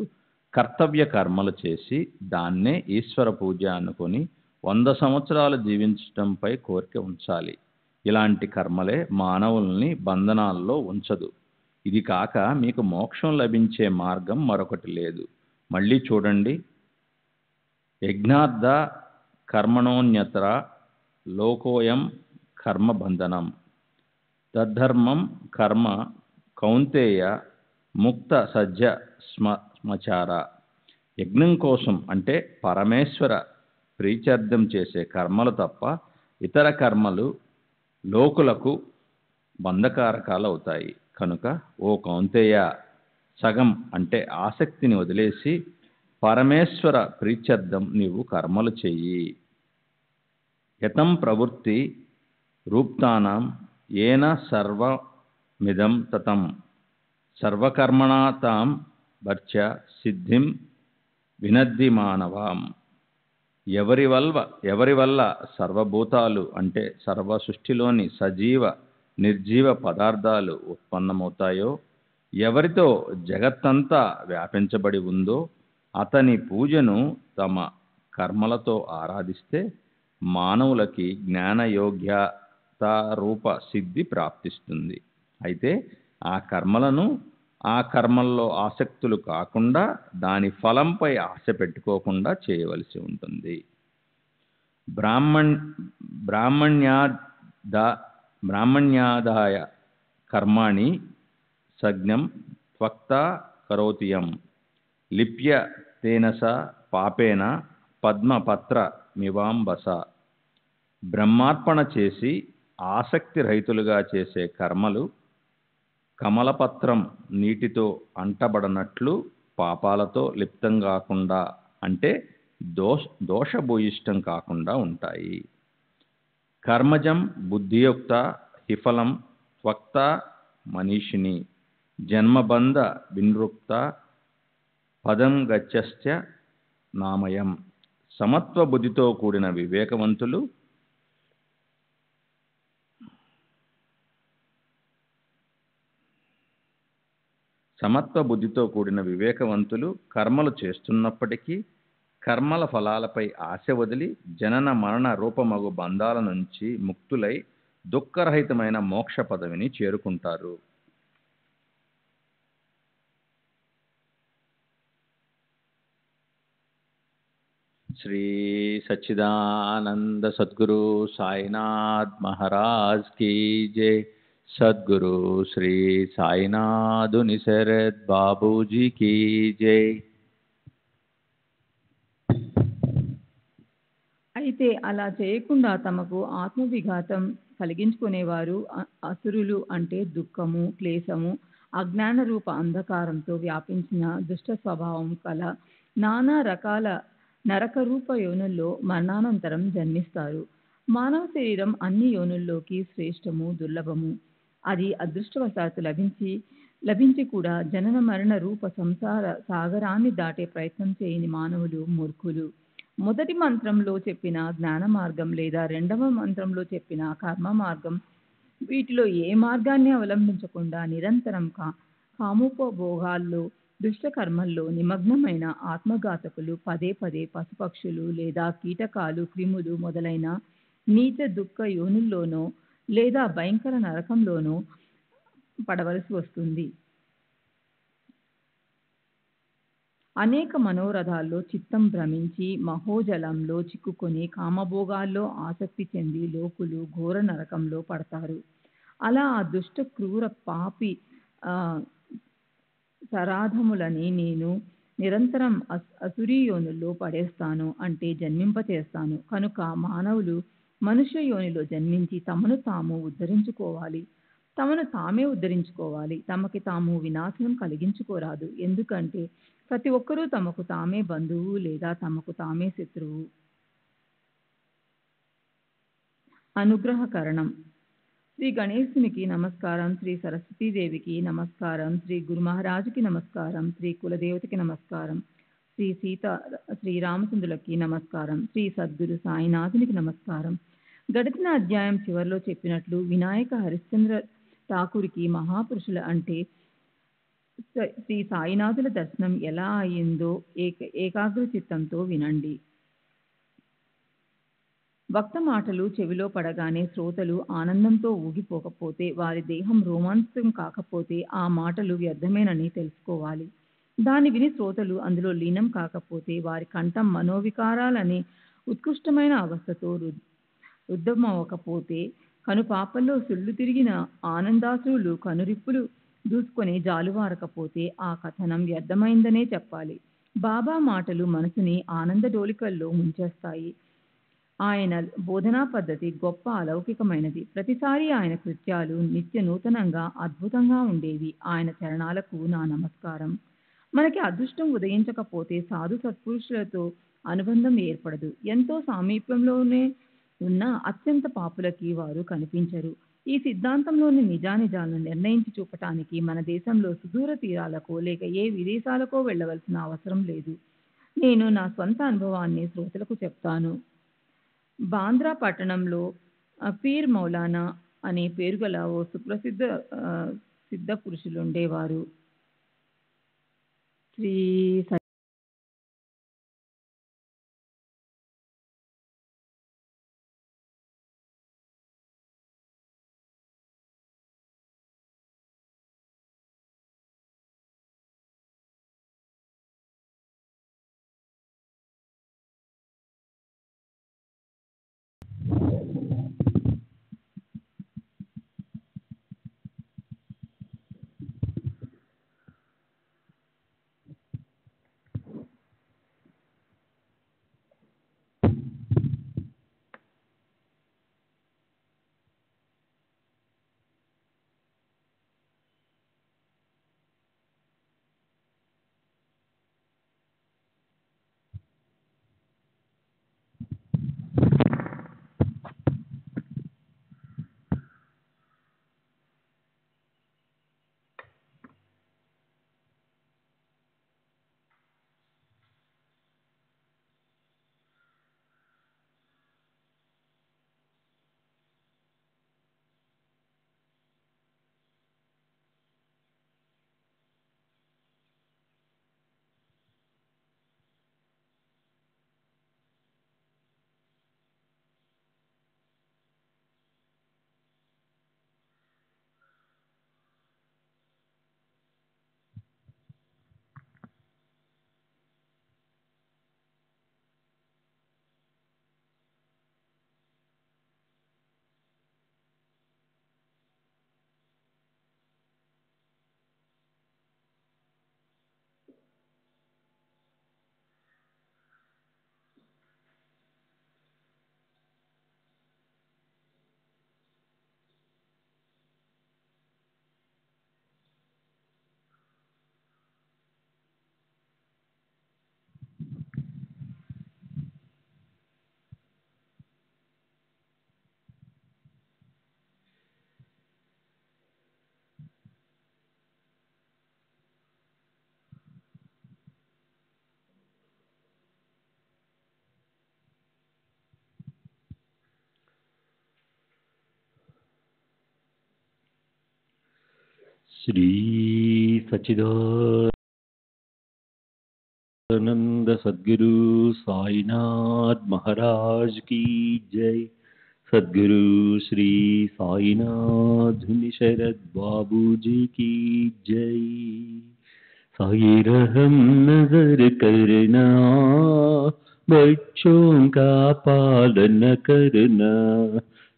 కర్తవ్య కర్మలు చేసి దాన్నే ఈశ్వర పూజ అనుకొని 100 సంవత్సరాలు జీవించడంపై కోరిక ఉంచాలి. ఇలాంటి కర్మలే మానవుల్ని బంధనాల్లో ఉంచదు. ఇది కాక మీకు మోక్షం లభించే మార్గం మరొకటి లేదు. మళ్ళీ చూడండి, యజ్ఞార్థ కర్మణోన్యత్ర లోకోయం కర్మబంధనం తద్ధర్మం కర్మ కౌంతేయ ముక్త సజ్జ స్మచార. యజ్ఞం కోసం అంటే పరమేశ్వర ప్రీత్యర్థం చేసే కర్మలు తప్ప ఇతర కర్మలు లోకులకు బంధకారకాలు అవుతాయి. కనుక ఓ కౌంతేయ, సగం అంటే ఆసక్తిని వదిలేసి పరమేశ్వర ప్రీత్యర్థం నీవు కర్మలు చెయ్యి. యతం ప్రవృత్తి రూప్తానాం ఏన సర్వమిదం తతం సర్వకర్మణా తాం భర్చ సిద్ధిం వినద్ది మానవాం. ఎవరి వల్ల సర్వభూతాలు అంటే సర్వ సృష్టిలోని సజీవ నిర్జీవ పదార్థాలు ఉత్పన్నమవుతాయో, ఎవరితో జగత్తంతా వ్యాపించబడి ఉందో అతని పూజను తమ కర్మలతో ఆరాధిస్తే మానవులకి జ్ఞానయోగ్యత రూప సిద్ధి ప్రాప్తిస్తుంది. అయితే ఆ కర్మల్లో ఆసక్తులు కాకుండా దాని ఫలంపై ఆశ పెట్టుకోకుండా చేయవలసి ఉంటుంది. బ్రాహ్మణ్యాదాయ కర్మాణి సజ్ఞం త్వక్తా కరోతియం లిప్య తేనస పాపేన పద్మపత్ర మివాంబస. బ్రహ్మార్పణ చేసి ఆసక్తి రహితులుగా చేసే కర్మలు కమలపత్రం నీటితో అంటబడనట్లు పాపాలతో లిప్తం కాకుండా అంటే దోషభూయిష్టం కాకుండా ఉంటాయి. కర్మజం బుద్ధియుక్త హిఫలం త్వక్త మనీషిని జన్మబంధ వినృక్త పదం గచ్చశ్చ నామయం. సమత్వ బుద్ధితో కూడిన వివేకవంతులు కర్మలు చేస్తున్నప్పటికీ కర్మల ఫలాలపై ఆశ వదిలి జనన మరణ రూపమగు బంధాల నుంచి ముక్తులై దుఃఖరహితమైన మోక్ష పదవిని చేరుకుంటారు. శ్రీ సచ్చిదానంద సద్గురు సాయినాథ్ మహారాజ్ కీ జై. సద్గురు శ్రీ సాయినాథుని శరత్ బాబూజీ కీ జై. అయితే అలా చేయకుండా తమకు ఆత్మవిఘాతం కలిగించుకునేవారు అసురులు అంటే దుఃఖము, క్లేశము, అజ్ఞాన రూప అంధకారంతో వ్యాపించిన దుష్ట స్వభావం కల నానా రకాల నరక రూప యోనుల్లో మరణానంతరం జన్మిస్తారు. మానవ శరీరం అన్ని యోనుల్లోకి శ్రేష్టము, దుర్లభము. అది అదృష్టవశాత్తు లభించి కూడా జనన మరణ రూప సంసార సాగరాన్ని దాటే ప్రయత్నం చేయని మానవులు మూర్ఖులు. మొదటి మంత్రంలో చెప్పిన జ్ఞాన మార్గం లేదా రెండవ మంత్రంలో చెప్పిన కర్మ మార్గం, వీటిలో ఏ మార్గాన్ని అవలంబించకుండా నిరంతరం కామోపభోగాల్లో దుష్టకర్మల్లో నిమగ్నమైన ఆత్మఘాతకులు పదే పదే పశుపక్షులు లేదా కీటకాలు, క్రిములు మొదలైన నీచ దుఃఖ యోనుల్లోనో లేదా భయంకర నరకంలోనో పడవలసి వస్తుంది. అనేక మనోరథాల్లో చిత్తం భ్రమించి మహోజలంలో చిక్కుకొని కామభోగాల్లో ఆసక్తి చెంది లోకులు ఘోర నరకంలో పడతారు. అలా ఆ దుష్ట క్రూర పాపి సరాధములని నేను నిరంతరం అసురీయోనుల్లో పడేస్తాను అంటే జన్మింపచేస్తాను. కనుక మానవులు మనుష్య యోనిలో జన్మించి తమను తామే ఉద్ధరించుకోవాలి. తమకి తాము వినాశనం కలిగించుకోరాదు. ఎందుకంటే ప్రతి ఒక్కరూ తమకు తామే బంధువు లేదా తమకు తామే శత్రువు. అనుగ్రహకరణం. శ్రీ గణేశునికి నమస్కారం, శ్రీ సరస్వతీదేవికి నమస్కారం, శ్రీ గురు మహారాజుకి నమస్కారం, శ్రీ కులదేవతకి నమస్కారం, శ్రీ రామచంద్రులకి నమస్కారం, శ్రీ సద్గురు సాయినాథునికి నమస్కారం. గడిచిన అధ్యాయం చివరిలో చెప్పినట్లు వినాయక హరిశ్చంద్ర ఠాకూర్కి మహాపురుషుల అంటే శ్రీ సాయినాథుల దర్శనం ఎలా అయిందో ఏకాగ్ర చిత్తంతో వినండి. వక్త మాటలు చెవిలో పడగానే శ్రోతలు ఆనందంతో ఊగిపోకపోతే, వారి దేహం రోమాంచం కాకపోతే ఆ మాటలు వ్యర్థమేనని తెలుసుకోవాలి. దాన్ని విని శ్రోతలు అందులో లీనం కాకపోతే, వారి కంఠం మనోవికారాలనే ఉత్కృష్టమైన అవస్థతో రుద్ధమవ్వకపోతే, కనుపాపల్లో సుళ్ళు తిరిగిన ఆనందాశ్రువులు కనురిప్పులు దూసుకొని జాలువారకపోతే ఆ కథనం వ్యర్థమైందనే చెప్పాలి. బాబా మాటలు మనసుని ఆనంద డోలికల్లో ముంచేస్తాయి. ఆయన బోధనా పద్ధతి గొప్ప అలౌకికమైనది. ప్రతిసారి ఆయన కృత్యాలు నిత్య నూతనంగా అద్భుతంగా ఉండేవి. ఆయన చరణాలకు నా నమస్కారం. మనకి అదృష్టం ఉదయించకపోతే సాధు సత్పురుషులతో అనుబంధం ఏర్పడదు. ఎంతో సామీప్యంలోనే ఉన్న అత్యంత పాపులకి వారు కనిపించరు. ఈ సిద్ధాంతంలోని నిజానిజాలను నిర్ణయించి చూపటానికి మన దేశంలో సుదూర తీరాలకో లేక ఏ విదేశాలకో వెళ్ళవలసిన అవసరం లేదు. నేను నా సొంత అనుభవాన్ని శ్రోతలకు చెప్తాను. బాంద్రా పట్టణంలో పీర్ మౌలానా అనే పేరు గల ఓ సుప్రసిద్ధ సిద్ధ పురుషులుండేవారు. శ్రీ श्री सच्चिदानंद सद्गुरु साईनाथ महाराज की जय। सद्गुरु श्री साईनाथ शरद बाबू जी की जय। साई रहम नजर करना, बच्चों का पालन करना।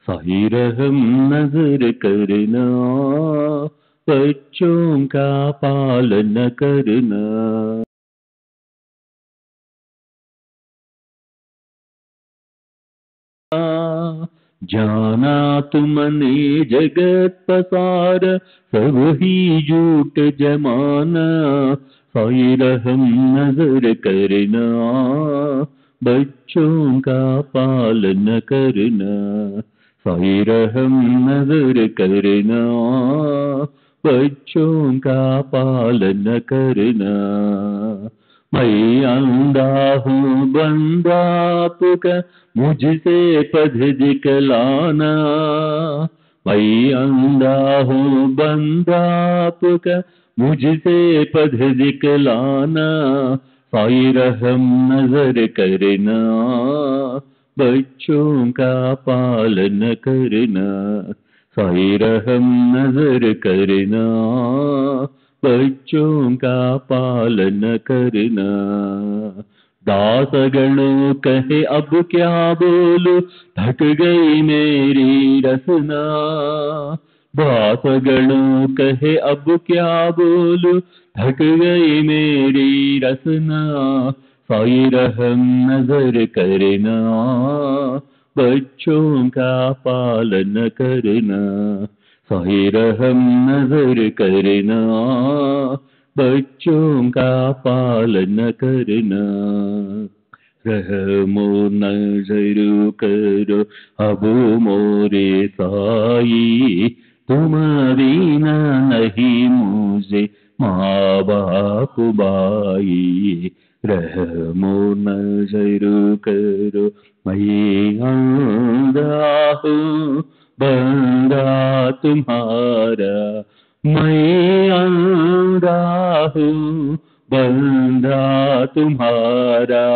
साई रहम नजर करना, बच्चों का पालन करना। जाना तुमने जगत पसार, सब ही झूठ जमाना। साई रहम नजर करना, बच्चों का पालन करना। साई रहम नजर करना, बच्चों का पालन करना। मैं अंधा हूँ बंदा आपका, मुझसे पद दिखलाना। मैं अंधा हूँ बंदा आपका, मुझसे पद दिखलाना। साई रहम नजर करना, बच्चों का पालन करना। साई रहम नजर करना, बच्चों का पालन करना। दासगणों कहे अब क्या बोलूं, थक गई मेरी रसना। दासगणों कहे अब क्या बोलूं, थक गई मेरी रसना। साई रहम नजर करना, बच्चों का पालन करना। साई रहम नजर करना, बच्चों का पालन करना। रहमो नजर करो अब मोरे साई, तुम बिना नहीं मुझे माँ बाप बाई। रहमो नजर करो मैं अंधा हूँ बंदा तुम्हारा, मैं अंधा हूँ बंदा तुम्हारा,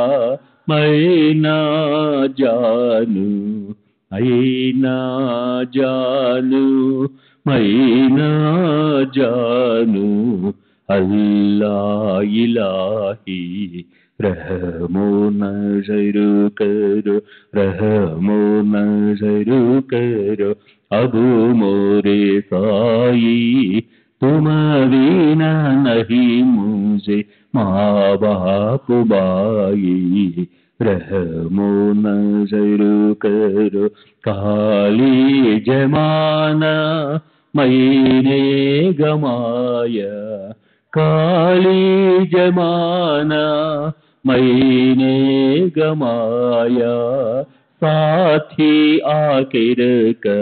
मैं ना जानू मैं ना जानू मैं ना जानू अल्लाह इलाही। रहमो नजर करो रहमो नजर करो अब मोरे साई, तुम बिना नहीं मुझे माँ बाप बाई। रहमो नजर करो काली जमाना मैंने गमाया, काली जमाना मैंने गमाया, साथी आखिर का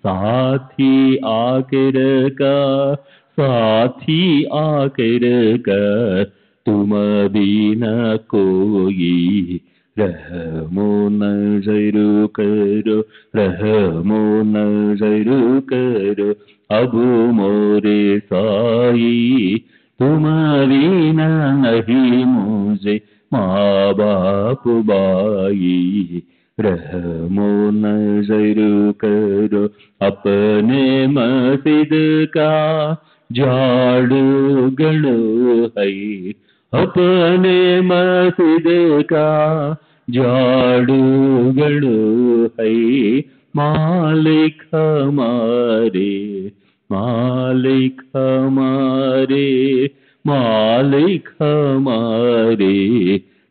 साथी आखिर का साथी आखिर का तुम बिना कोई। रहमो नजर करो रहमो नजर करो अब मोरे साई, तुम बिना नहीं मुझे माँ बाप बाई। रहमो नजर करो अपने मस्जिद का झाड़ू गड़ो है, अपने मस्जिद का झाड़ू गड़ो है, मालिक हमारे मालिक हमारे मालिक हमारे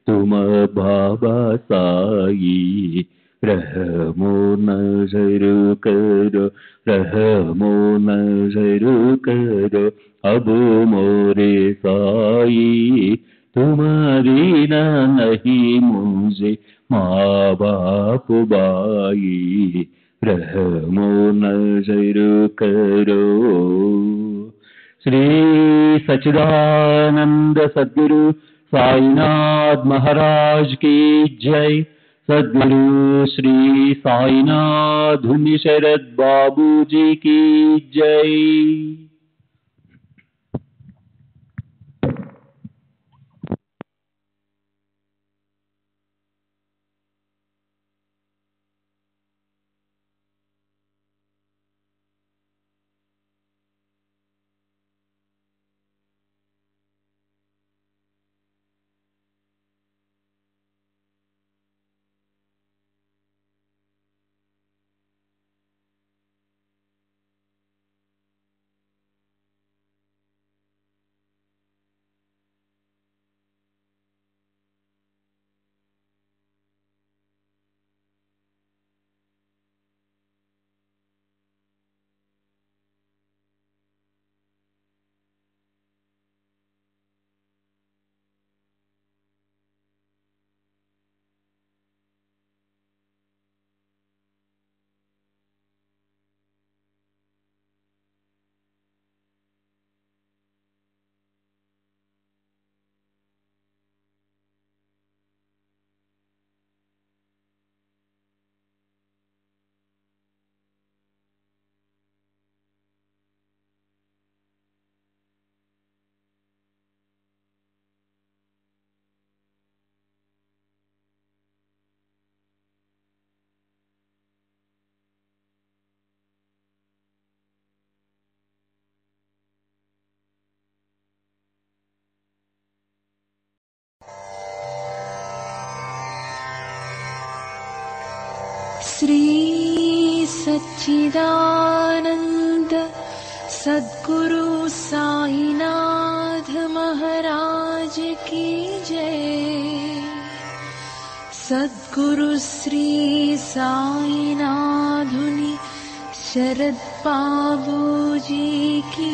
तुम बाबा साई। रहमो नजर करो रहमो नजर करो अब मोरे साई, तुम बिना नहीं मुझे माँ बाप बाई। रहमो नजर करो। श्री सच्चिदानंद सद्गुरु साईनाथ महाराज की जय। सद्गुरु श्री साईनाथ धुनी शरद बाबू जी की जय। श्री सच्चिदानंद सद्गुरु साईनाथ महाराज की जय। सद्गुरु श्री साईनाथुनि शरद बाबू जी की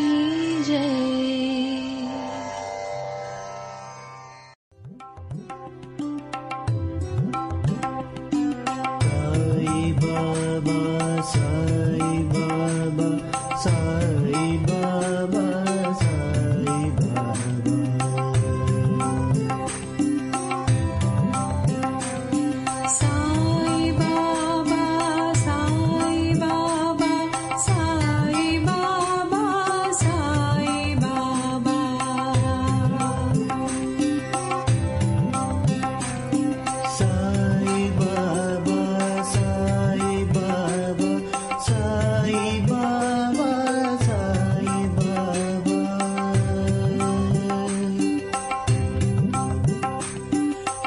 जय।